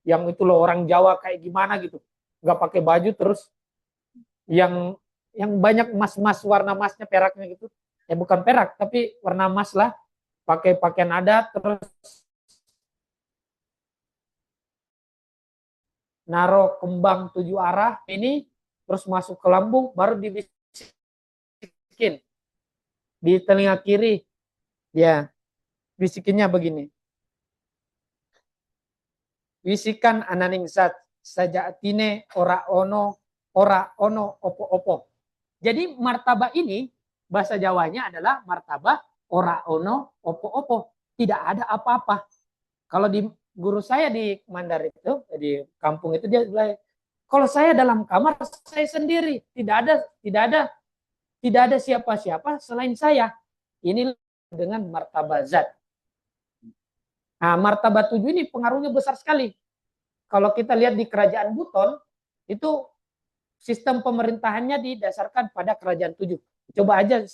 itu loh orang Jawa kayak gimana gitu, nggak pakai baju terus yang banyak emas-emas warna emasnya peraknya gitu, bukan perak tapi warna emas lah, pakai pakaian adat terus naruh kembang 7 arah ini terus masuk ke lambung baru dibisikin di telinga kiri ya, bisikinnya begini, wisikan ananing zat sajaatine ora ono opo-opo. Jadi martabah ini bahasa Jawanya adalah martabah ora ono opo-opo, tidak ada apa-apa. Kalau di guru saya di Mandar itu di kampung itu dia bilang kalau saya dalam kamar saya sendiri, tidak ada siapa-siapa selain saya. Ini dengan martabat zat. Nah, martabat 7 ini pengaruhnya besar sekali. Kalau kita lihat di kerajaan Buton, itu sistem pemerintahannya didasarkan pada kerajaan 7. Coba aja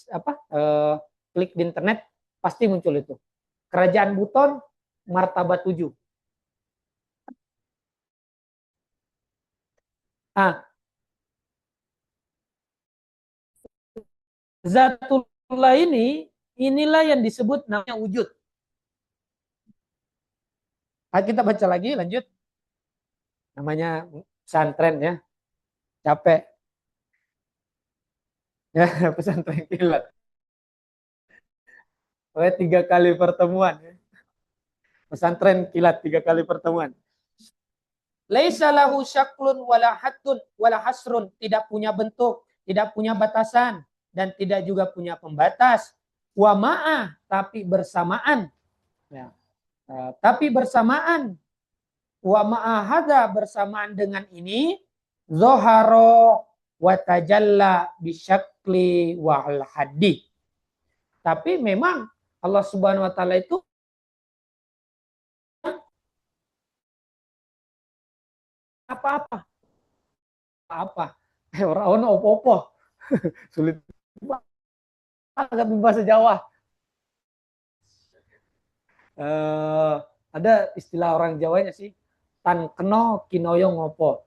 klik di internet pasti muncul itu. Kerajaan Buton martabat 7. Ah, zatullah inilah yang disebut namanya wujud. Kita baca lagi, lanjut. Namanya pesantren ya, capek. Ya, pesantren kilat. 3 kali pertemuan. Pesantren kilat 3 kali pertemuan. Laisa lahu syaklun wala hattun wala hasrun, tidak punya bentuk, tidak punya batasan dan tidak juga punya pembatas. Wa ma'ah, tapi bersamaan. Ya. Tapi bersamaan, wa ma'ahada, bersamaan dengan ini, zoharo wa tajalla bisyakli wal haddi. Tapi memang Allah Subhanahu wa taala itu apa-apa. Apa? Orang opo-opo. Sulit banget bahasa Jawa. Ada istilah orang Jawanya sih, tan keno kinoyo ngopo.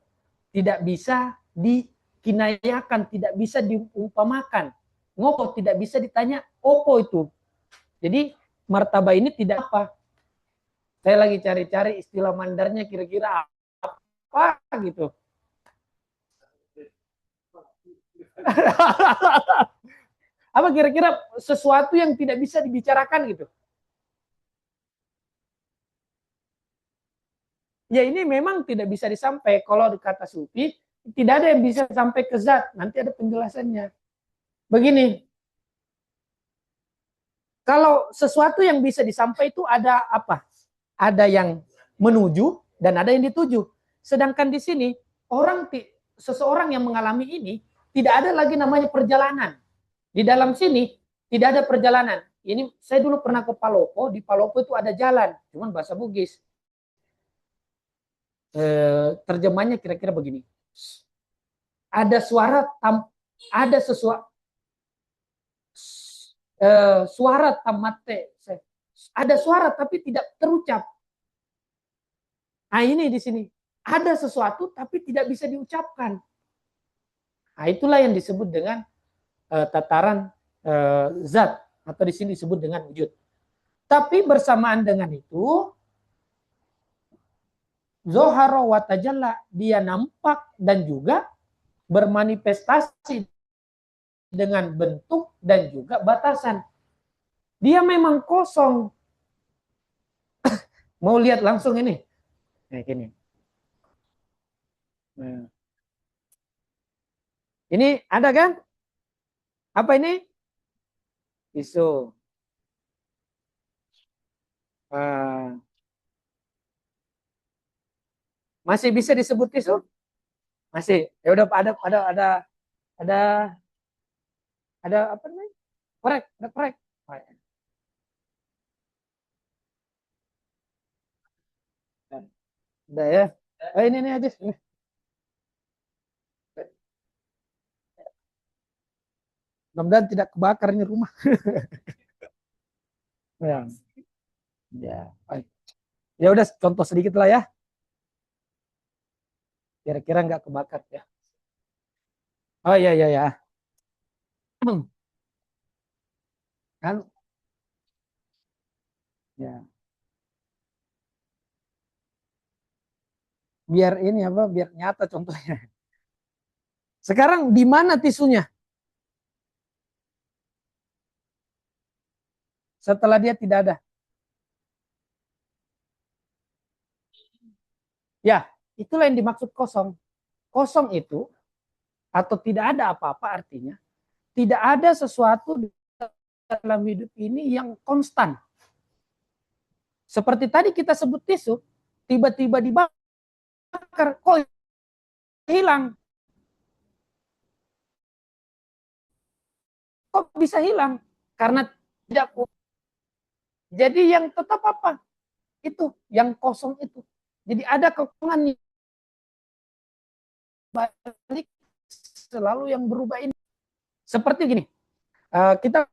Tidak bisa dikinayakan, tidak bisa diumpamakan. Ngopo tidak bisa ditanya opo itu. Jadi martaba ini tidak apa. Saya lagi cari-cari istilah mandarnya kira-kira apa gitu. Apa kira-kira sesuatu yang tidak bisa dibicarakan gitu. Ya ini memang tidak bisa disampaikan. Kalau di kata sufi, tidak ada yang bisa sampai ke zat. Nanti ada penjelasannya. Begini, kalau sesuatu yang bisa disampaikan itu ada apa? Ada yang menuju dan ada yang dituju. Sedangkan di sini, seseorang yang mengalami ini, tidak ada lagi namanya perjalanan. Di dalam sini, tidak ada perjalanan. Ini saya dulu pernah ke Palopo, di Palopo itu ada jalan, cuman bahasa Bugis. Terjemahnya kira-kira begini. Ada suara, ada sesuatu, suara tamate. Ada suara tapi tidak terucap. Nah ini di sini. Ada sesuatu tapi tidak bisa diucapkan. Nah itulah yang disebut dengan tataran zat. Atau di sini disebut dengan wujud. Tapi bersamaan dengan itu, zoharo wa tajalla, dia nampak dan juga bermanifestasi dengan bentuk dan juga batasan. Dia memang kosong. Mau lihat langsung ini. Nah, gini. Nah. Ini ada kan? Apa ini? Isu. Masih bisa disebut tisu? Masih. Ya udah ada apa namanya? Korek, ada korek. Udah ya. Ini aja. Mudah-mudahan tidak kebakar ini rumah. Ya. Ya. Ya udah contoh sedikit lah ya. Kira-kira nggak kebakar ya. Oh iya iya ya. Kan ya. Biar ini apa? Biar nyata contohnya. Sekarang di mana tisunya? Setelah dia tidak ada. Ya, itulah yang dimaksud kosong. Kosong itu atau tidak ada apa-apa artinya tidak ada sesuatu dalam hidup ini yang konstan. Seperti tadi kita sebut tisu, tiba-tiba dibakar, kok hilang? Kok bisa hilang? Karena tidak. Jadi yang tetap apa? Itu yang kosong itu. Jadi ada kekurangan balik selalu yang berubah ini. Seperti gini, kita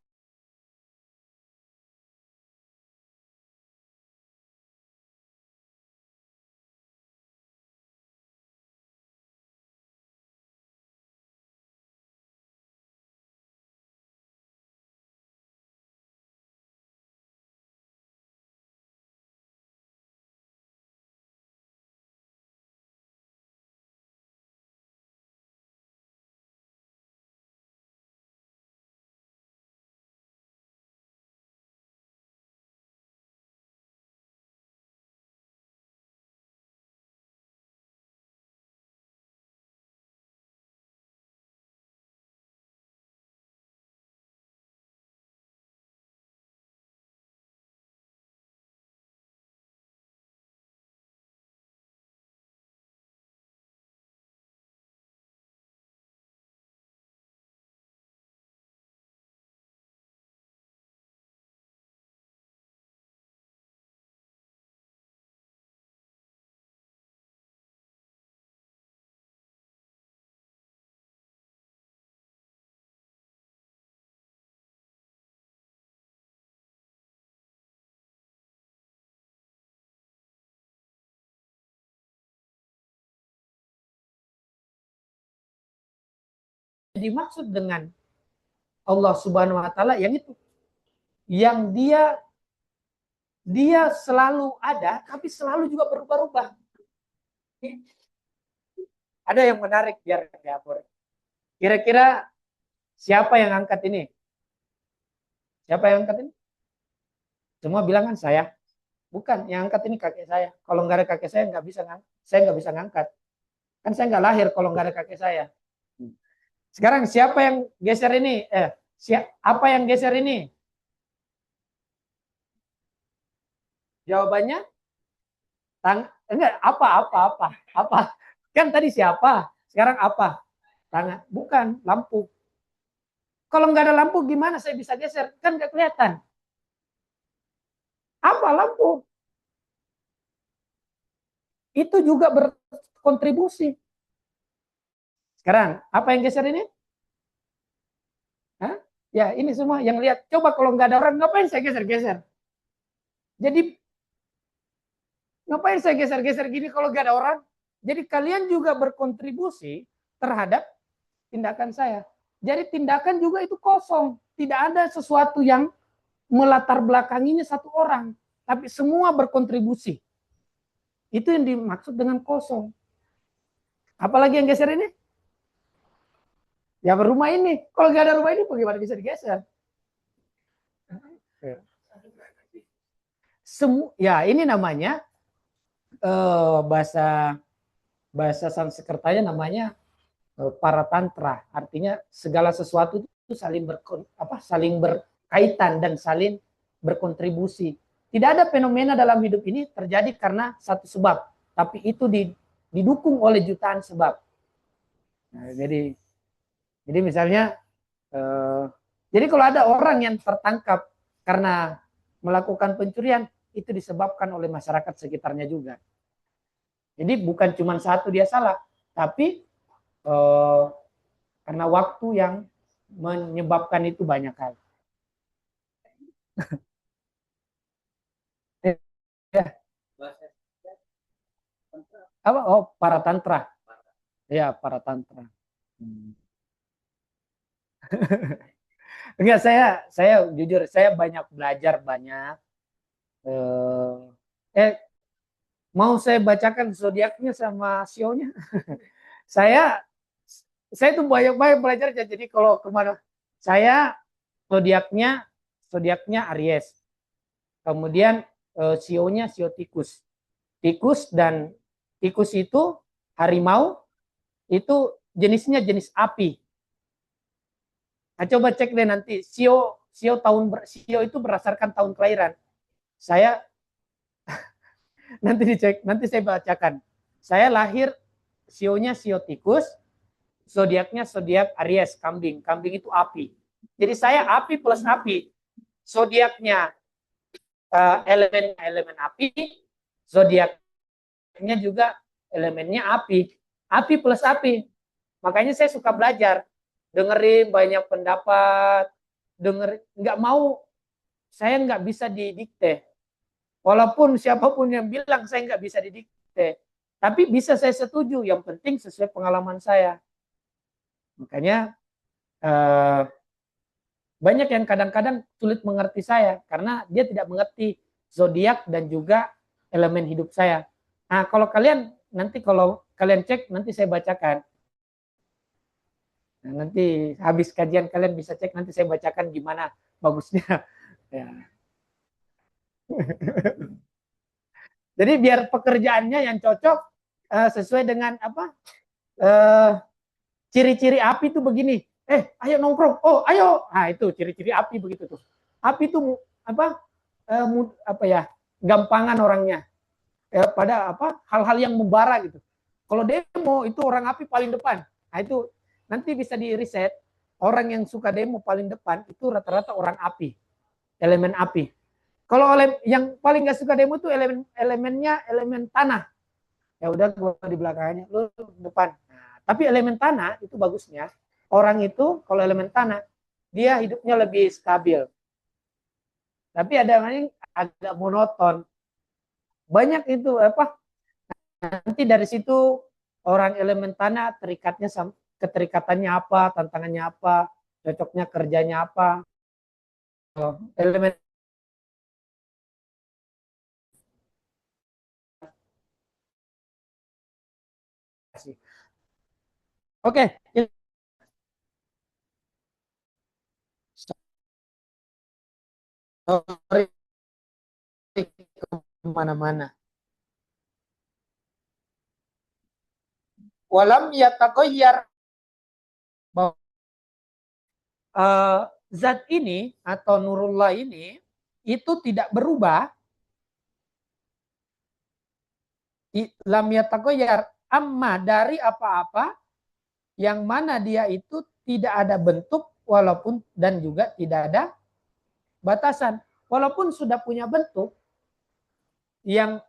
dimaksud dengan Allah Subhanahu wa taala yang itu, yang dia selalu ada tapi selalu juga berubah-ubah. Ada yang menarik biar dihapur. Kira-kira siapa yang angkat ini? Siapa yang angkat ini? Semua bilang kan saya. Bukan, yang angkat ini kakek saya. Kalau nggak ada kakek saya nggak bisa ngangkat. Saya nggak bisa ngangkat. Kan saya nggak lahir kalau nggak ada kakek saya. Sekarang siapa yang geser ini? Apa yang geser ini? Jawabannya enggak apa. Kan tadi siapa? Sekarang apa? Tangan. Bukan, lampu. Kalau nggak ada lampu gimana saya bisa geser? Kan nggak kelihatan. Apa lampu? Itu juga berkontribusi. Sekarang, apa yang geser ini? Hah? Ya, ini semua yang lihat. Coba kalau nggak ada orang, ngapain saya geser-geser? Jadi, ngapain saya geser-geser gini kalau nggak ada orang? Jadi kalian juga berkontribusi terhadap tindakan saya. Jadi tindakan juga itu kosong. Tidak ada sesuatu yang melatar belakanginya satu orang. Tapi semua berkontribusi. Itu yang dimaksud dengan kosong. Apalagi yang geser ini? Ya rumah ini. Kalau nggak ada rumah ini bagaimana bisa digeser? Ya ini namanya bahasa Sanskertanya namanya para tantra. Artinya segala sesuatu itu saling berkaitan dan saling berkontribusi. Tidak ada fenomena dalam hidup ini terjadi karena satu sebab, tapi itu didukung oleh jutaan sebab. Nah, jadi misalnya, jadi kalau ada orang yang tertangkap karena melakukan pencurian, itu disebabkan oleh masyarakat sekitarnya juga. Jadi bukan cuma satu dia salah, tapi karena waktu yang menyebabkan itu banyak hal. Apa? Oh, para tantra. Ya, para tantra. Enggak, saya jujur saya banyak belajar banyak. Mau saya bacakan zodiaknya sama sionya. saya saya tuh banyak belajar. Jadi kalau kemana saya zodiaknya Aries. Kemudian sionya sio tikus. Tikus dan tikus itu harimau itu jenisnya jenis api. Nah, coba cek deh nanti sio sio itu berdasarkan tahun kelahiran. Saya nanti dicek, nanti saya bacakan. Saya lahir sionya sio tikus, zodiaknya zodiak Aries, kambing. Kambing itu api. Jadi saya api plus api. Zodiaknya elemen api, zodiaknya juga elemennya api. Api plus api. Makanya saya suka belajar, dengerin banyak pendapat, nggak mau, saya nggak bisa didikte. Walaupun siapapun yang bilang saya nggak bisa didikte, tapi bisa saya setuju. Yang penting sesuai pengalaman saya. Makanya banyak yang kadang-kadang sulit mengerti saya karena dia tidak mengerti zodiak dan juga elemen hidup saya. Nah, kalau kalian cek, nanti saya bacakan. Nah, nanti habis kajian kalian bisa cek, nanti saya bacakan gimana bagusnya. Ya. Jadi biar pekerjaannya yang cocok sesuai dengan apa ciri-ciri api itu begini. Ayo nongkrong. Oh, ayo. Nah, itu ciri-ciri api begitu tuh. Api itu apa gampangan orangnya. Pada hal-hal yang membara gitu. Kalau demo itu orang api paling depan. Nah, itu nanti bisa di riset. Orang yang suka demo paling depan itu rata-rata orang api. Elemen api. Kalau yang paling nggak suka demo tuh elemennya elemen tanah. Ya udah gua di belakangnya, lu depan. Nah, tapi elemen tanah itu bagusnya orang itu kalau elemen tanah dia hidupnya lebih stabil. Tapi ada yang agak monoton. Banyak itu nanti dari situ orang elemen tanah terikatnya keterikatannya apa, tantangannya apa, cocoknya kerjanya apa, elemen. Oke, sorry kemana-mana. Walam yataghayyar, bahwa zat ini atau nurullah ini itu tidak berubah. Lam yataghayyar, amma dari apa-apa yang mana dia itu tidak ada bentuk walaupun dan juga tidak ada batasan. Walaupun sudah punya bentuk, yang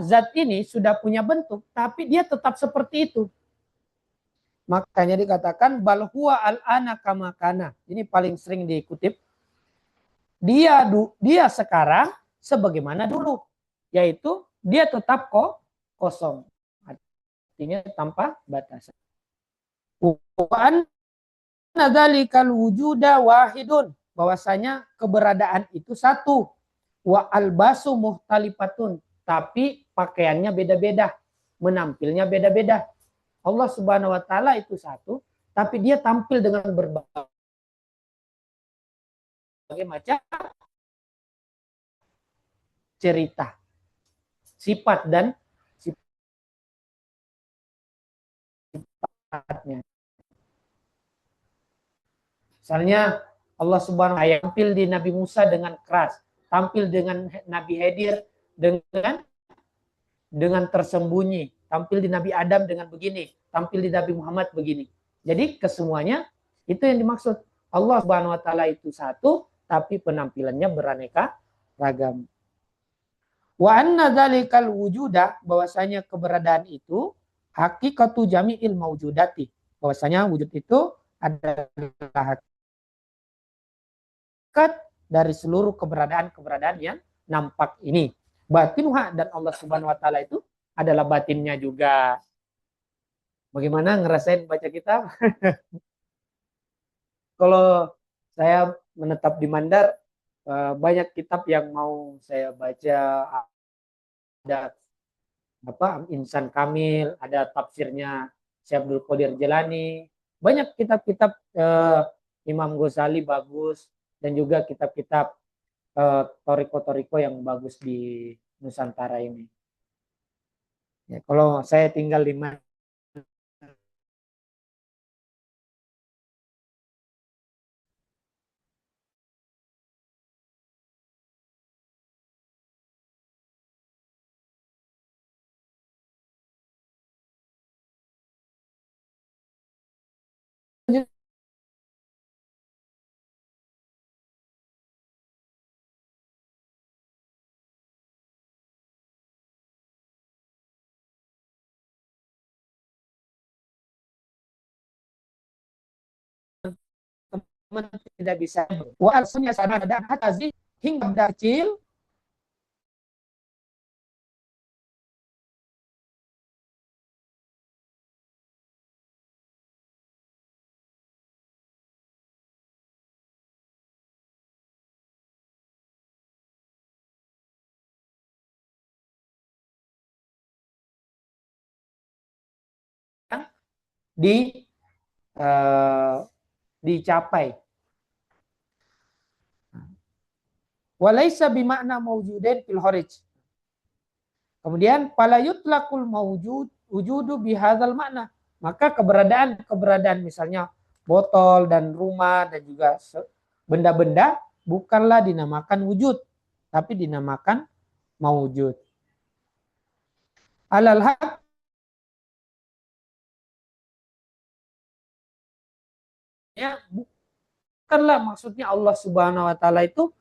zat ini sudah punya bentuk, tapi dia tetap seperti itu. Makanya dikatakan bal huwa al-ana kama kana. Ini paling sering dikutip. Dia sekarang sebagaimana dulu, yaitu dia tetap kosong. Artinya tanpa batasan. Wa anna dzalikal wujuda wahidun, bahwasanya keberadaan itu satu. Wa albasu muhtalifatun, tapi pakaiannya beda-beda, menampilnya beda-beda. Allah Subhanahu wa taala itu satu, tapi dia tampil dengan berbagai macam cerita, sifat dan sifatnya. Misalnya Allah Subhanahu wa taala tampil di Nabi Musa dengan keras, tampil dengan Nabi Khidir dengan tersembunyi, tampil di Nabi Adam dengan begini, tampil di Nabi Muhammad begini. Jadi kesemuanya itu yang dimaksud. Allah Subhanahu wa taala itu satu, tapi penampilannya beraneka ragam. Wa anna dzalikal wujuda, bahwasanya keberadaan itu hakikatu jami'il maujudati, bahwasanya wujud itu adalah hakikat dari seluruh keberadaan-keberadaan yang nampak ini. Batinuha, dan Allah Subhanahu wa taala itu adalah batinnya juga. Bagaimana ngerasain baca kitab? Kalau saya menetap di Mandar, banyak kitab yang mau saya baca. Ada Insan Kamil, ada tafsirnya Syekh Abdul Qadir Jilani, banyak kitab-kitab Imam Ghazali bagus, dan juga kitab-kitab toriko-toriko yang bagus di Nusantara ini. Ya, kalau saya tinggal di mana, teman tidak bisa. Wa arsalnya sana ada hatazi, hingga kecil di dicapai. Walaisa bimakna mawjudin fil kharij. Kemudian pala yutlaqul mawjud wujudu bihadzal makna. Maka keberadaan misalnya botol dan rumah dan juga benda-benda bukanlah dinamakan wujud, tapi dinamakan mawjud. Alal haq, ya, bukanlah maksudnya Allah Subhanahu wa taala itu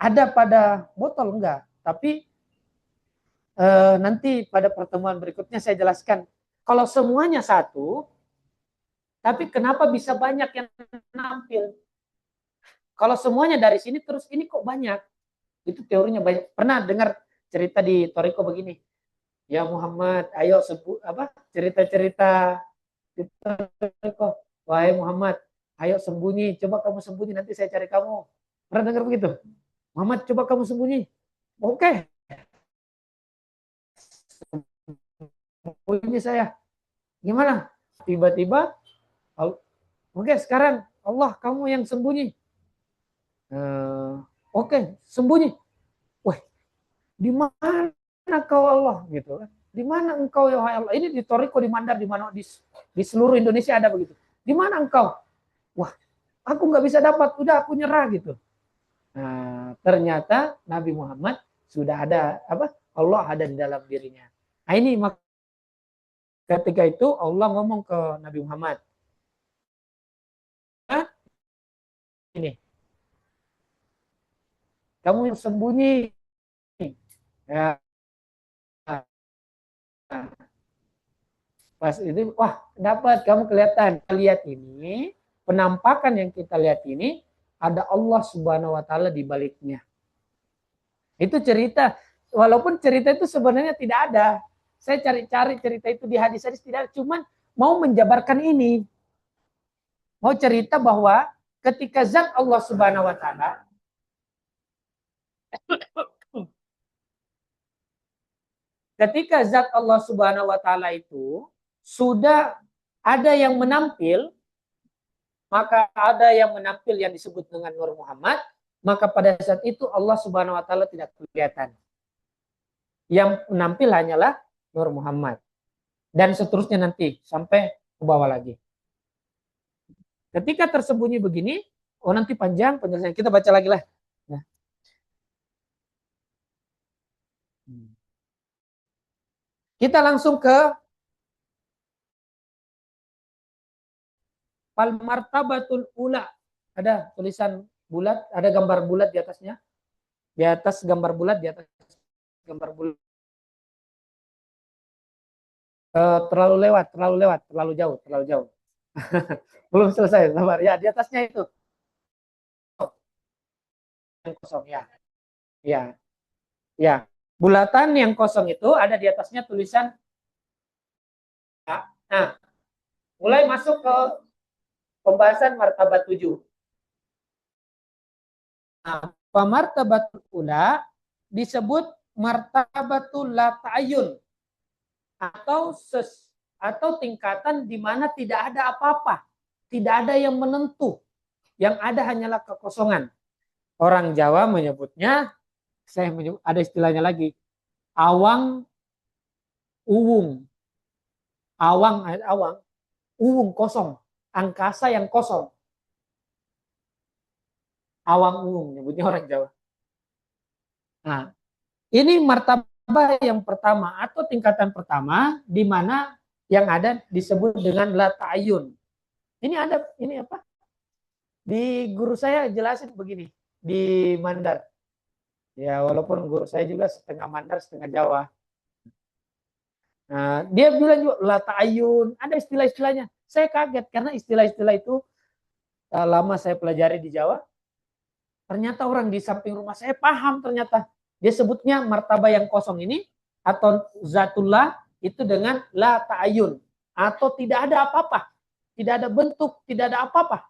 ada pada botol, enggak, tapi nanti pada pertemuan berikutnya saya jelaskan. Kalau semuanya satu, tapi kenapa bisa banyak yang nampil? Kalau semuanya dari sini terus ini kok banyak? Itu teorinya banyak. Pernah dengar cerita di Toriko begini. Ya Muhammad, ayo sebut apa cerita-cerita. Wahai Muhammad, ayo sembunyi. Coba kamu sembunyi, nanti saya cari kamu. Pernah dengar begitu? Muhammad, coba kamu sembunyi. Oke, sembunyi saya. Gimana? Tiba-tiba, oke sekarang Allah kamu yang sembunyi. Oke, sembunyi. Wah, di mana kau Allah gitu kan? Di mana engkau ya Allah? Ini di Toriko, di Mandar, di mana di seluruh Indonesia ada begitu. Di mana engkau? Wah, aku nggak bisa dapat, udah aku nyerah gitu. Nah, ternyata Nabi Muhammad sudah ada apa? Allah ada di dalam dirinya. Nah, ini ketika itu Allah ngomong ke Nabi Muhammad, "Ah, ini kamu yang sembunyi." Ya, pas itu, wah dapat kamu kelihatan. Lihat ini, penampakan yang kita lihat ini ada Allah Subhanahu Wa Taala di baliknya. Itu cerita, walaupun cerita itu sebenarnya tidak ada. Saya cari-cari cerita itu di hadis-hadis tidak, cuman mau menjabarkan ini, mau cerita bahwa ketika zat Allah Subhanahu Wa Taala, ketika zat Allah Subhanahu Wa Taala itu sudah ada yang menampil, maka ada yang menampil yang disebut dengan Nur Muhammad, maka pada saat itu Allah Subhanahu Wa Taala tidak kelihatan. Yang menampil hanyalah Nur Muhammad. Dan seterusnya nanti sampai ke bawah lagi. Ketika tersembunyi begini, oh nanti panjang penjelasan. Kita baca lagi lah. Nah. Kita langsung ke Fal Martabatul Ula. Ada tulisan bulat, ada gambar bulat di atasnya. Di atas gambar bulat, di atas gambar bulat. Terlalu lewat, terlalu jauh, terlalu jauh. Belum selesai, sabar. Ya, di atasnya itu yang kosong ya. Ya, ya. Bulatan yang kosong itu ada di atasnya tulisan. Nah, mulai masuk ke pembahasan martabat 7. Nah, martabatul ula disebut martabatul la ta'ayun atau atau tingkatan di mana tidak ada apa-apa, tidak ada yang menentu, yang ada hanyalah kekosongan. Orang Jawa menyebutnya, saya menyebut, ada istilahnya lagi, awang uwung, awang, uwung kosong, angkasa yang kosong, awang uwung nyebutnya orang Jawa. Nah, ini martabah yang pertama atau tingkatan pertama di mana yang ada disebut dengan la ta'ayun. Ini ada ini apa? Di guru saya jelasin begini di Mandar. Ya walaupun guru saya juga setengah Mandar setengah Jawa. Nah, dia bilang juga la ta'ayun, ada istilah-istilahnya. Saya kaget karena istilah-istilah itu lama saya pelajari di Jawa. Ternyata orang di samping rumah saya paham ternyata. Dia sebutnya martabah yang kosong ini atau zatullah itu dengan la ta'ayun atau tidak ada apa-apa. Tidak ada bentuk, tidak ada apa-apa.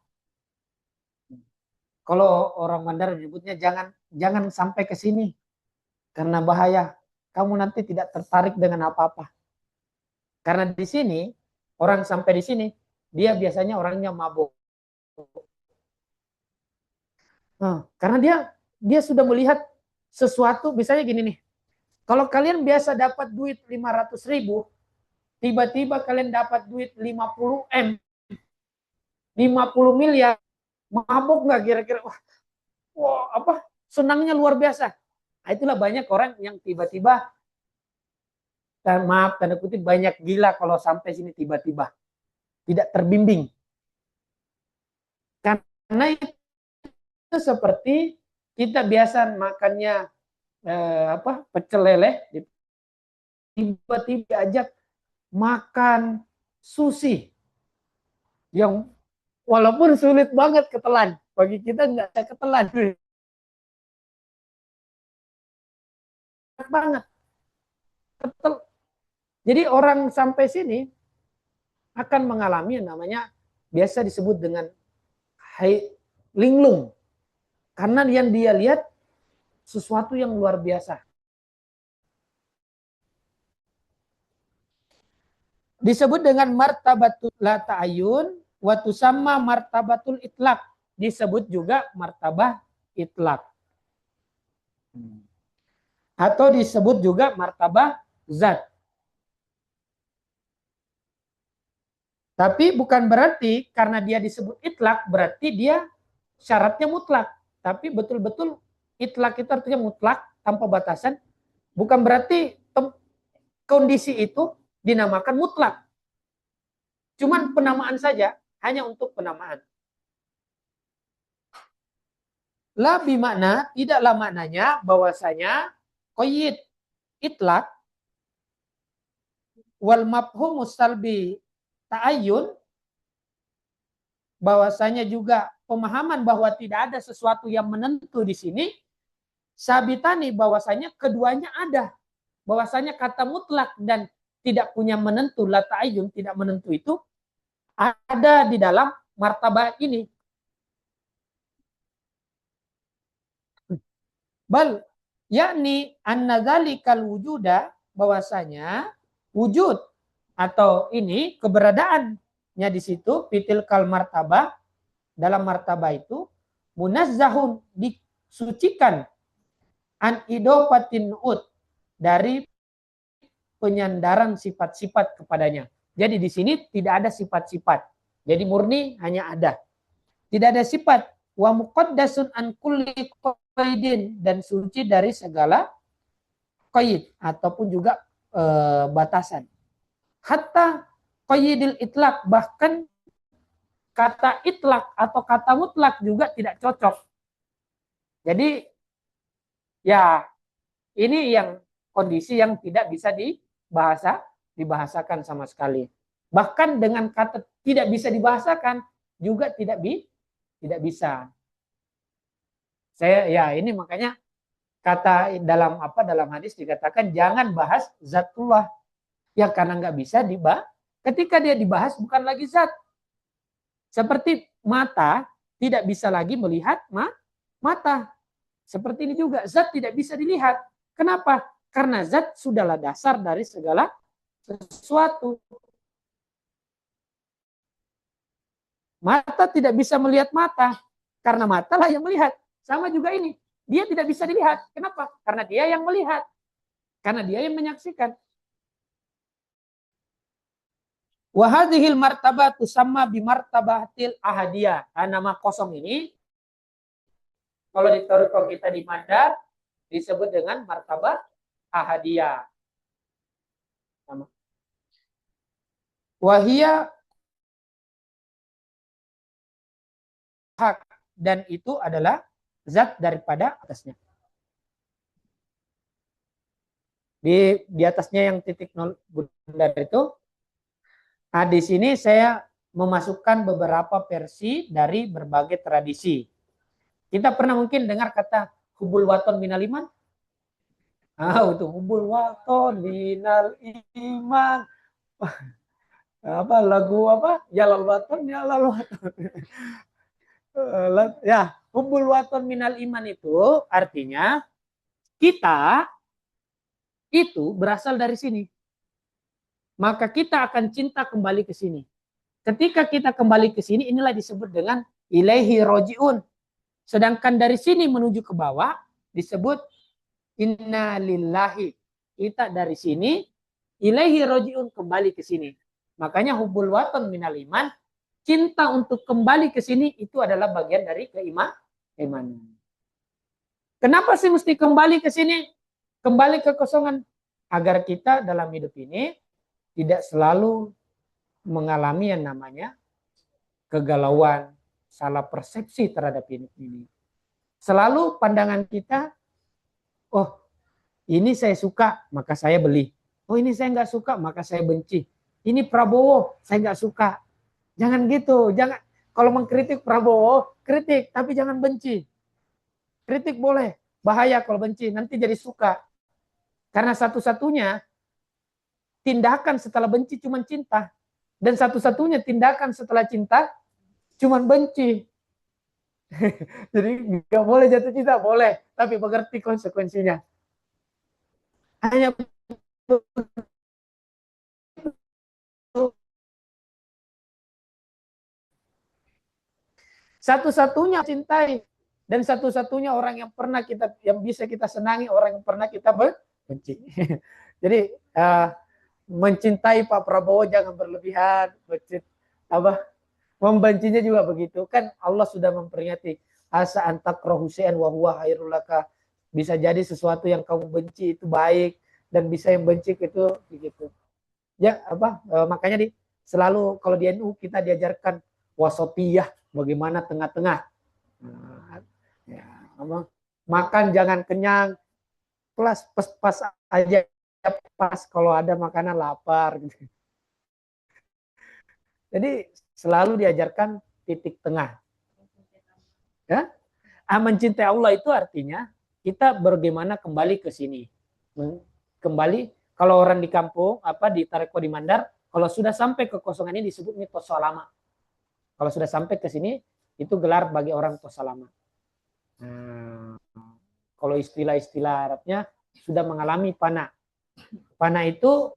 Kalau orang Mandar menyebutnya jangan sampai ke sini karena bahaya. Kamu nanti tidak tertarik dengan apa-apa. Karena di sini orang sampai di sini dia biasanya orangnya mabuk. Nah, karena dia sudah melihat sesuatu, misalnya gini nih. Kalau kalian biasa dapat duit 500.000, tiba-tiba kalian dapat duit 50 M, 50 miliar, mabuk nggak kira-kira? Wah, apa? Senangnya luar biasa. Nah, itulah banyak orang yang tiba-tiba, maaf tanda kutip, banyak gila kalau sampai sini tiba-tiba. Tidak terbimbing. Karena itu seperti kita biasa makannya pecel lele, tiba-tiba ajak makan sushi yang walaupun sulit banget ketelan, bagi kita nggak ada ketelan banget, ketel, Jadi orang sampai sini akan mengalami yang namanya biasa disebut dengan linglung. Karena yang dia lihat sesuatu yang luar biasa. Disebut dengan martabatul la ta'ayun wa tusamma martabatul itlaq. Disebut juga martabah itlaq. Atau disebut juga martabah zat. Tapi bukan berarti karena dia disebut itlaq berarti dia syaratnya mutlak. Tapi betul-betul itlaq itu artinya mutlak tanpa batasan. Bukan berarti kondisi itu dinamakan mutlak. Cuman penamaan saja, hanya untuk penamaan. La bimakna, tidaklah maknanya bahwasanya qayyid itlaq wal mafhum salbi ta'ayyun, bahwasanya juga pemahaman bahwa tidak ada sesuatu yang menentu di sini, sabitani bahwasanya keduanya ada. Bahwasanya kata mutlak dan tidak punya menentu, la ta'ayyun, tidak menentu itu ada di dalam martabat ini. Bal yakni anna dzalikal wujuda, bahwasanya wujud atau ini keberadaannya di situ fitil kal martabah, dalam martabah itu munazzahun, disucikan, an idofatin ud, dari penyandaran sifat-sifat kepadanya. Jadi di sini tidak ada sifat-sifat. Jadi murni hanya ada. Tidak ada sifat. Wa muqaddasun an kulli qaidin, dan suci dari segala qaid ataupun juga batasan. Hatta qaidil itlaq, bahkan kata itlaq atau kata mutlak juga tidak cocok. Jadi ya ini yang kondisi yang tidak bisa dibahasakan sama sekali. Bahkan dengan kata tidak bisa dibahasakan juga tidak bisa. Saya ya ini makanya kata dalam hadis dikatakan jangan bahas zatullah. Ya karena nggak bisa dibahas. Ketika dia dibahas bukan lagi zat. Seperti mata tidak bisa lagi melihat mata. Seperti ini juga zat tidak bisa dilihat. Kenapa? Karena zat sudahlah dasar dari segala sesuatu. Mata tidak bisa melihat mata. Karena mata lah yang melihat. Sama juga ini. Dia tidak bisa dilihat. Kenapa? Karena dia yang melihat. Karena dia yang menyaksikan. Wahadihil martabatu sama bimartabatil ahadiyah. Nama kosong ini, kalau di Toriko kita di Mandar, disebut dengan martabah ahadiyah. Wahia hak, dan itu adalah zat daripada atasnya. Di atasnya yang titik nol bundar itu. Nah, di sini saya memasukkan beberapa versi dari berbagai tradisi. Kita pernah mungkin dengar kata hubul waton minal iman. Itu hubul waton minal iman. Apa lagu apa? Yalal waton, yalal waton. Ya, hubul waton minal iman itu artinya kita itu berasal dari sini. Maka kita akan cinta kembali ke sini. Ketika kita kembali ke sini, inilah disebut dengan ilaihi rojiun. Sedangkan dari sini menuju ke bawah disebut inna lillahi. Kita dari sini ilaihi rojiun, kembali ke sini. Makanya hubul waton minal iman, cinta untuk kembali ke sini itu adalah bagian dari keimanan. Kenapa sih mesti kembali ke sini? Kembali ke kosongan agar kita dalam hidup ini tidak selalu mengalami yang namanya kegalauan, salah persepsi terhadap ini. Selalu pandangan kita, oh ini saya suka, maka saya beli. Oh ini saya nggak suka, maka saya benci. Ini Prabowo, saya nggak suka. Jangan gitu, jangan. Kalau mengkritik Prabowo, kritik, tapi jangan benci. Kritik boleh, bahaya kalau benci, nanti jadi suka. Karena satu-satunya tindakan setelah benci cuma cinta. Dan satu-satunya tindakan setelah cinta cuma benci. Jadi nggak boleh jatuh cinta, boleh, tapi mengerti konsekuensinya. Hanya satu-satunya cintai dan satu-satunya orang yang pernah kita yang bisa kita senangi orang yang pernah kita benci. Jadi mencintai Pak Prabowo jangan berlebihan, apa membencinya juga begitu. Kan Allah sudah memperingati asa antakrahu syai'an wa huwa khairul laka. Bisa jadi sesuatu yang kamu benci itu baik dan bisa yang benci itu begitu. Ya apa makanya selalu kalau di NU kita diajarkan wasatiyah, bagaimana tengah-tengah. Nah, ya, apa, makan jangan kenyang, plus pas aja pas kalau ada makanan lapar gitu. Jadi selalu diajarkan titik tengah. Ya, mencintai Allah itu artinya kita bagaimana kembali ke sini. Kembali kalau orang di kampung apa di Tareko di Mandar, kalau sudah sampai ke kosongan ini disebut tosalama. Kalau sudah sampai ke sini itu gelar bagi orang tosalama. Hmm. Kalau istilah-istilah Arabnya sudah mengalami pana. Pana itu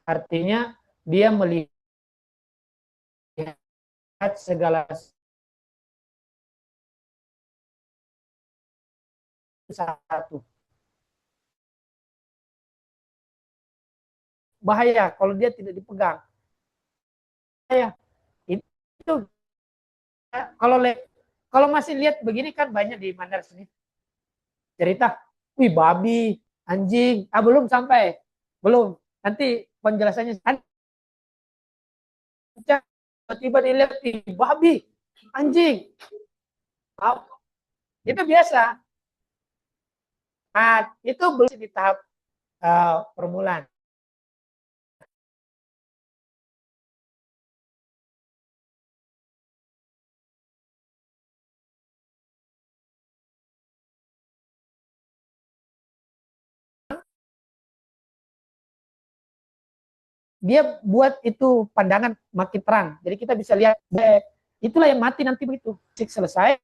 artinya dia melihat segala satu. Bahaya kalau dia tidak dipegang. Ya, itu kalau kalau masih lihat begini kan banyak di Mandar sini cerita, wih babi, anjing, belum sampai, belum. Nanti penjelasannya tiba-tiba dilihat, babi, anjing, itu biasa. Itu belum di tahap permulaan. Dia buat itu pandangan makin terang. Jadi kita bisa lihat, itulah yang mati nanti begitu. Selesai,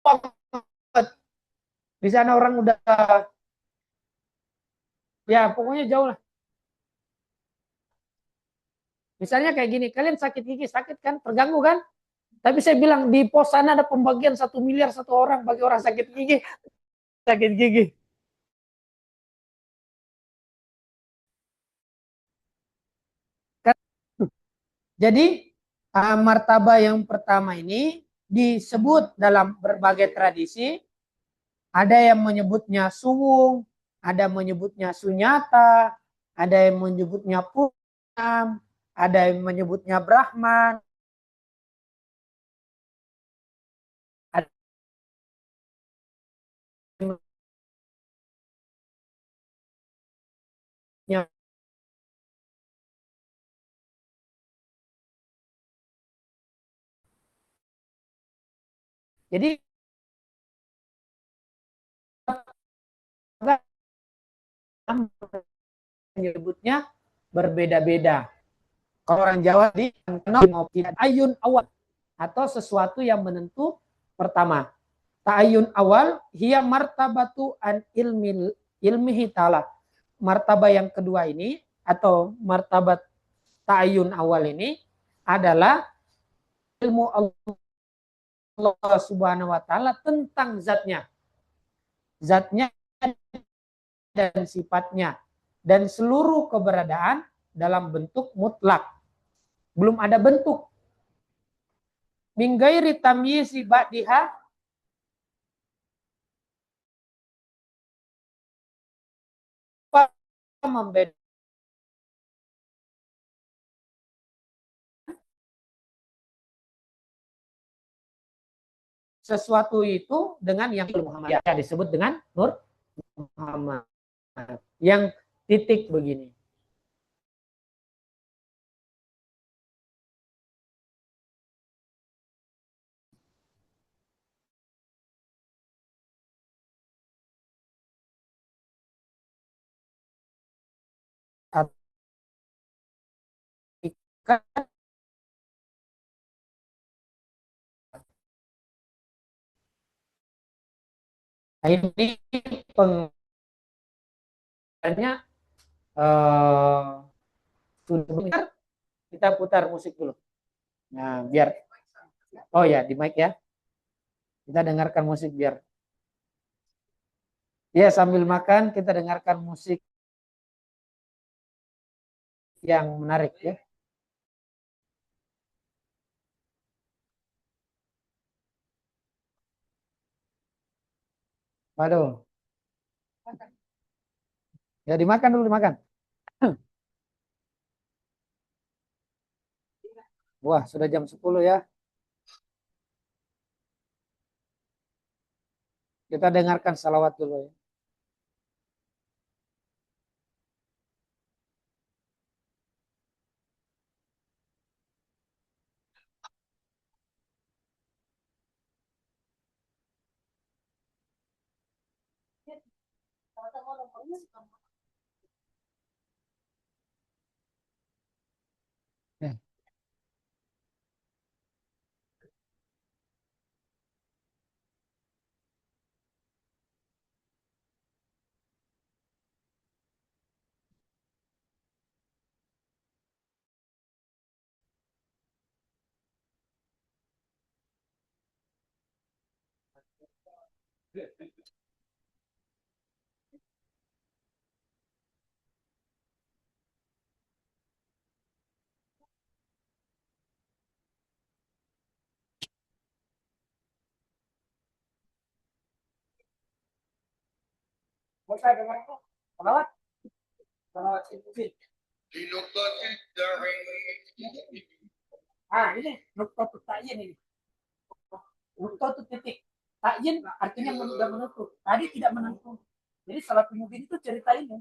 banget. Di sana orang udah, ya pokoknya jauh lah. Misalnya kayak gini, kalian sakit gigi, sakit kan, terganggu kan? Tapi saya bilang di pos sana ada pembagian 1 miliar satu orang bagi orang sakit gigi, sakit gigi. Jadi martabak yang pertama ini disebut dalam berbagai tradisi, ada yang menyebutnya suwung, ada menyebutnya sunyata, ada yang menyebutnya punam, ada yang menyebutnya brahman, ada yang jadi menyebutnya berbeda-beda. Kalau orang Jawa di ayun awal atau sesuatu yang menentu pertama. Ta'ayun awal hiya martabatu an ilmihi ta'ala. Martabat yang kedua ini atau martabat ta'ayun awal ini adalah ilmu Allah Subhanahu wa taala tentang zatnya. Zatnya dan sifatnya dan seluruh keberadaan dalam bentuk mutlak. Belum ada bentuk. Min ghairi tamyizi ba'diha membedakan sesuatu itu dengan yang Muhammad ya, disebut dengan Nur Muhammad. Yang titik begini. Ini pengertiannya sudah kita putar musik dulu. Nah, biar oh ya di mic ya. Kita dengarkan musik biar ya sambil makan kita dengarkan musik yang menarik ya. Waduh. Ya dimakan dulu dimakan. Wah, sudah jam 10 ya. Kita dengarkan salawat dulu ya. Ya. Mau saya dengarkan salawat? Salawat itu. Ah, ini nukta ta'yin ini. Nukta itu titik. Ta'yin artinya sudah menutup. Tadi tidak menutup. Jadi salat mubin itu cerita ini.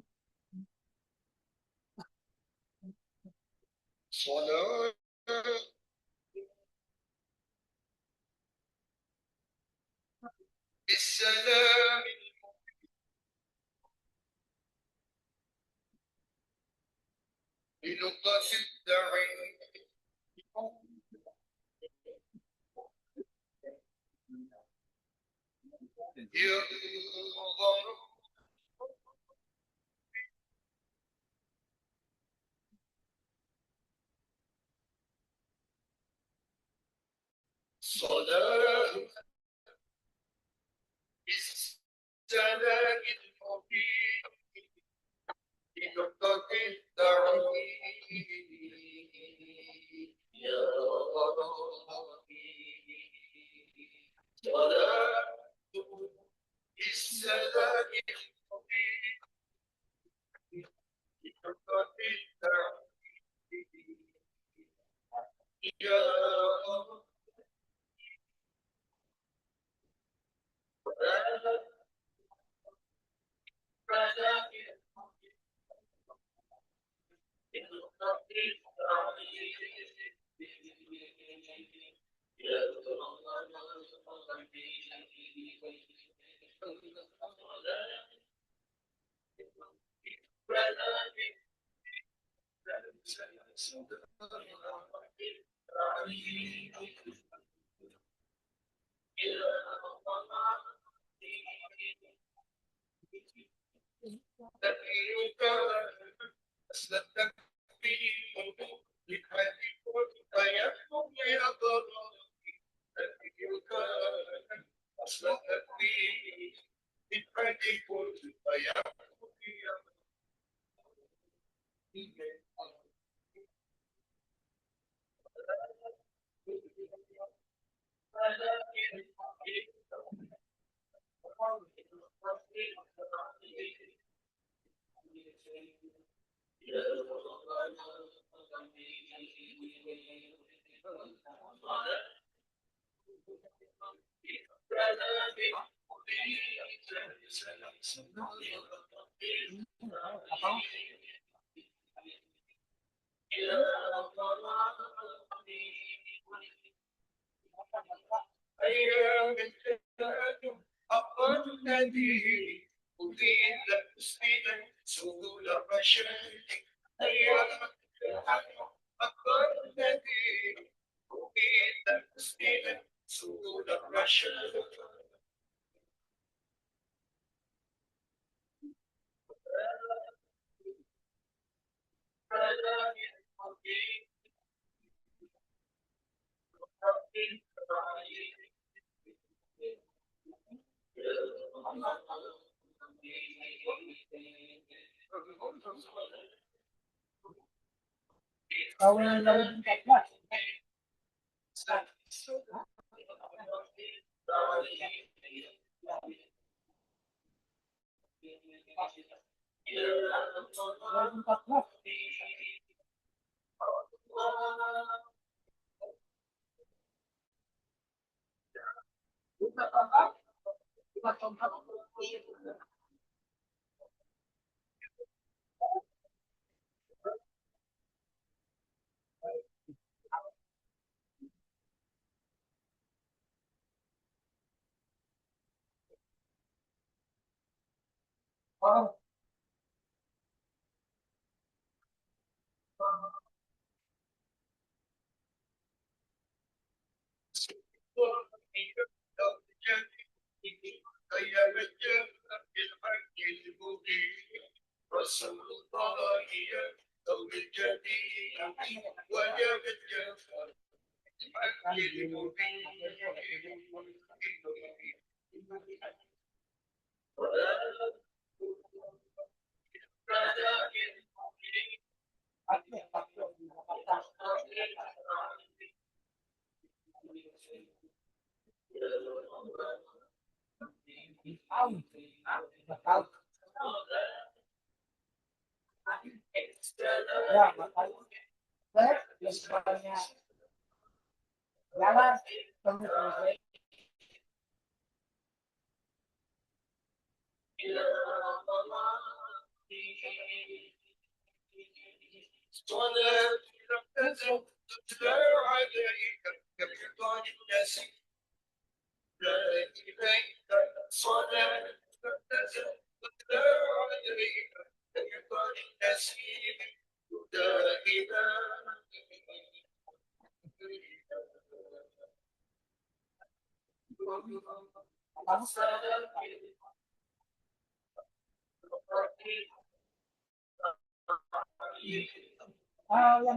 Yang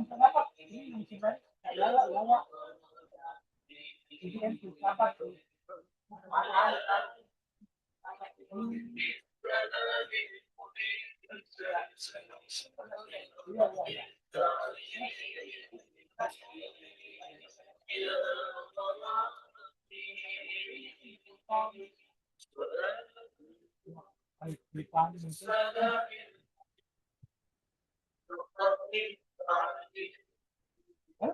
terdapat ini musibah lala lala ini yang terdapat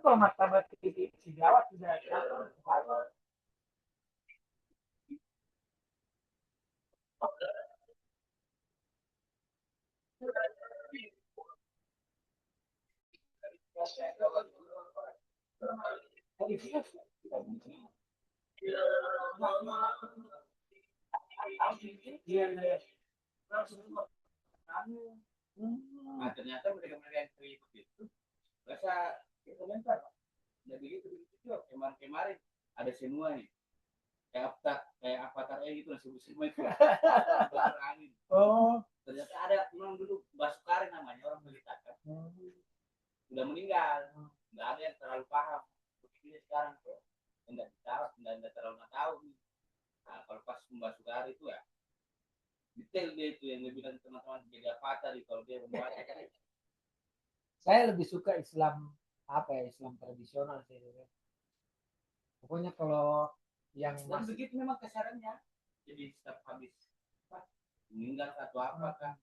kalau martabat di Jawa sudah Nah, ternyata mereka-mereka yang terlibat itu rasa komentar udah begitu begitu kemarin ada semua nih kayak avatar gitu lah semua itu angin. Oh, Ternyata ada memang dulu Basukari namanya orang Melitakan udah meninggal, nggak ada yang terlalu paham begini sekarang tuh nggak terlalu nggak tahu nih. Nah, kalau pas Basukari itu ya detail dia itu yang lebih bilang teman-teman jadi avatar kalau dia membaca. saya lebih suka Islam apa ya, Islam tradisional sih. Pokoknya kalau yang Dan begitu memang kesarannya. Jadi setiap habis meninggal atau apa kan.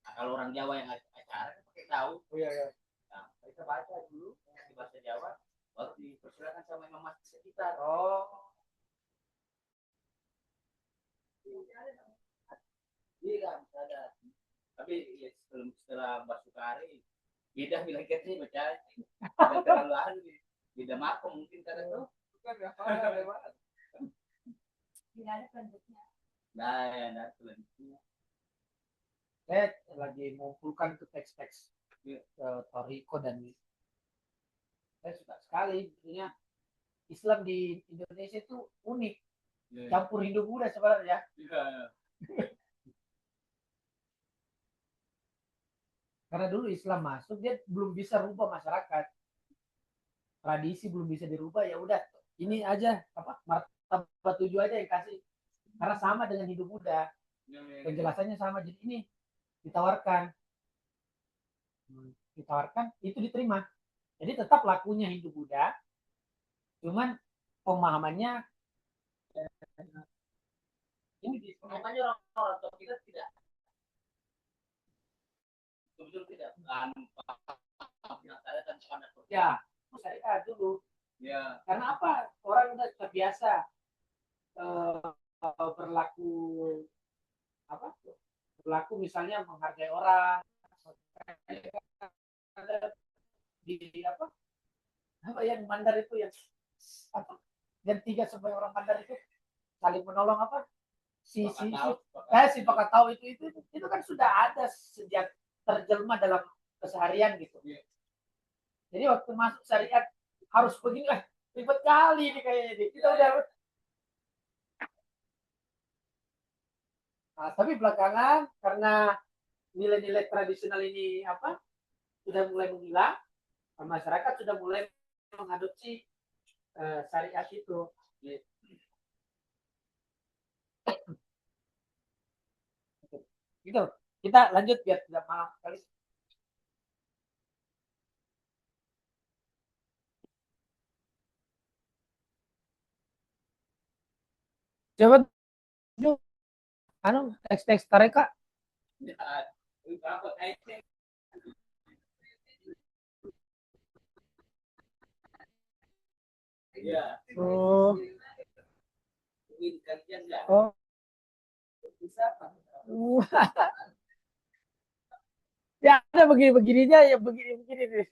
Nah, kalau orang Jawa yang acara pakai tahu. Oh iya, iya. Nah, kita baca dulu di bahasa Jawa baru dipersilakan sama imam masjid sekitar. Oh. Iya kan, ada. Tapi ya, setelah Basukari beda bilang kita baca tidak terlalu anu beda makom mungkin karena tuh bukan tidak ada selanjutnya. Nah, ya, nah, selanjutnya. Saya lagi mengumpulkan ke teks-teks Toriko dan saya suka sekali artinya Islam di Indonesia itu unik, campur Hindu Buddha sebenarnya. Karena dulu Islam masuk dia belum bisa rubah masyarakat, tradisi belum bisa dirubah, ya udah ini aja apa martabat 7 aja yang kasih karena sama dengan Hindu Buddha, penjelasannya sama, jadi ini ditawarkan itu diterima, jadi tetap lakunya Hindu Buddha, cuman pemahamannya ini makanya orang-orang tua kita tidak betul tidak ya syariat dulu ya. Karena apa, orang udah terbiasa berlaku apa berlaku misalnya menghargai orang di apa yang mandar itu yang apa yang tiga supaya orang mandar itu saling menolong apa si pakat tahu itu kan sudah ada sejak terjelma dalam keseharian gitu. Jadi waktu masuk syariat harus begini lah, ribet kali ini kayaknya kita udah. Nah, tapi belakangan karena nilai-nilai tradisional ini apa sudah mulai menghilang, masyarakat sudah mulai mengadopsi syariat itu. Gitu. Kita lanjut biar tidak malam sekali. Coba anu teks-teks tareka. Oh. Oh. Ya ada begini-begininya ya begini-begini nih.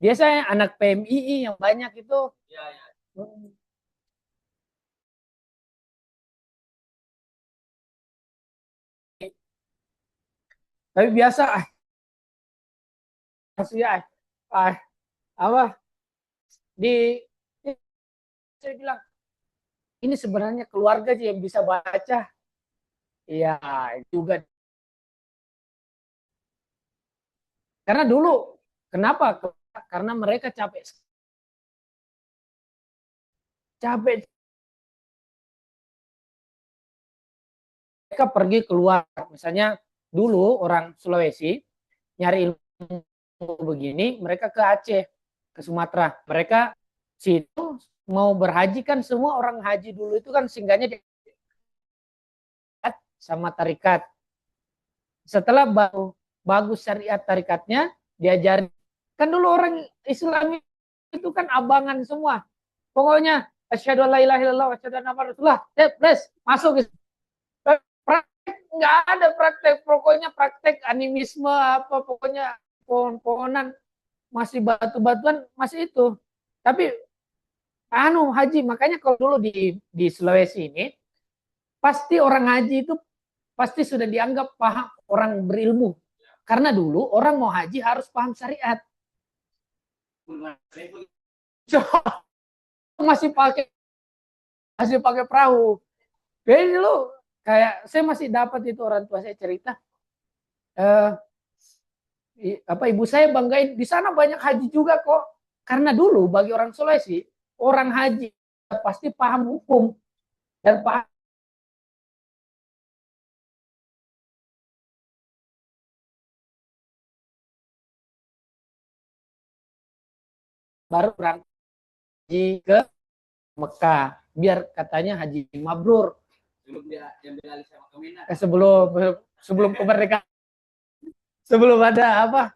Biasanya anak PMII yang banyak itu. Ya, ya. Tapi biasa ya, apa di saya bilang ini sebenarnya keluarga aja yang bisa baca. Iya juga. Karena dulu kenapa? Karena mereka capek mereka pergi keluar. Misalnya dulu orang Sulawesi nyari ilmu begini, mereka ke Aceh, ke Sumatera. Mereka situ mau berhaji kan semua orang haji dulu itu kan singgahnya di sama tarikat. Setelah bagus syariat tarikatnya, diajari. Kan dulu orang Islam itu kan abangan semua. Pokoknya asyhadu alla ilaha illallah wa asyhadu anna rasulullah. Masuk. Praktek nggak ada praktek, pokoknya praktek animisme apa pokoknya pohon-pohonan masih batu-batuan masih itu. Tapi haji makanya kalau dulu di Sulawesi ini pasti orang haji itu pasti sudah dianggap paham orang berilmu. Karena dulu orang mau haji harus paham syariat. masih pakai perahu. Jadi dulu kayak saya masih dapat itu orang tua saya cerita. Ibu saya banggain di sana banyak haji juga kok. Karena dulu bagi orang Sulawesi, orang haji pasti paham hukum dan paham baru berangkat haji ke Mekah biar katanya haji mabrur. Sebelum dia ambil alih sama Kemenak. Sebelum kemerdekaan, sebelum ada apa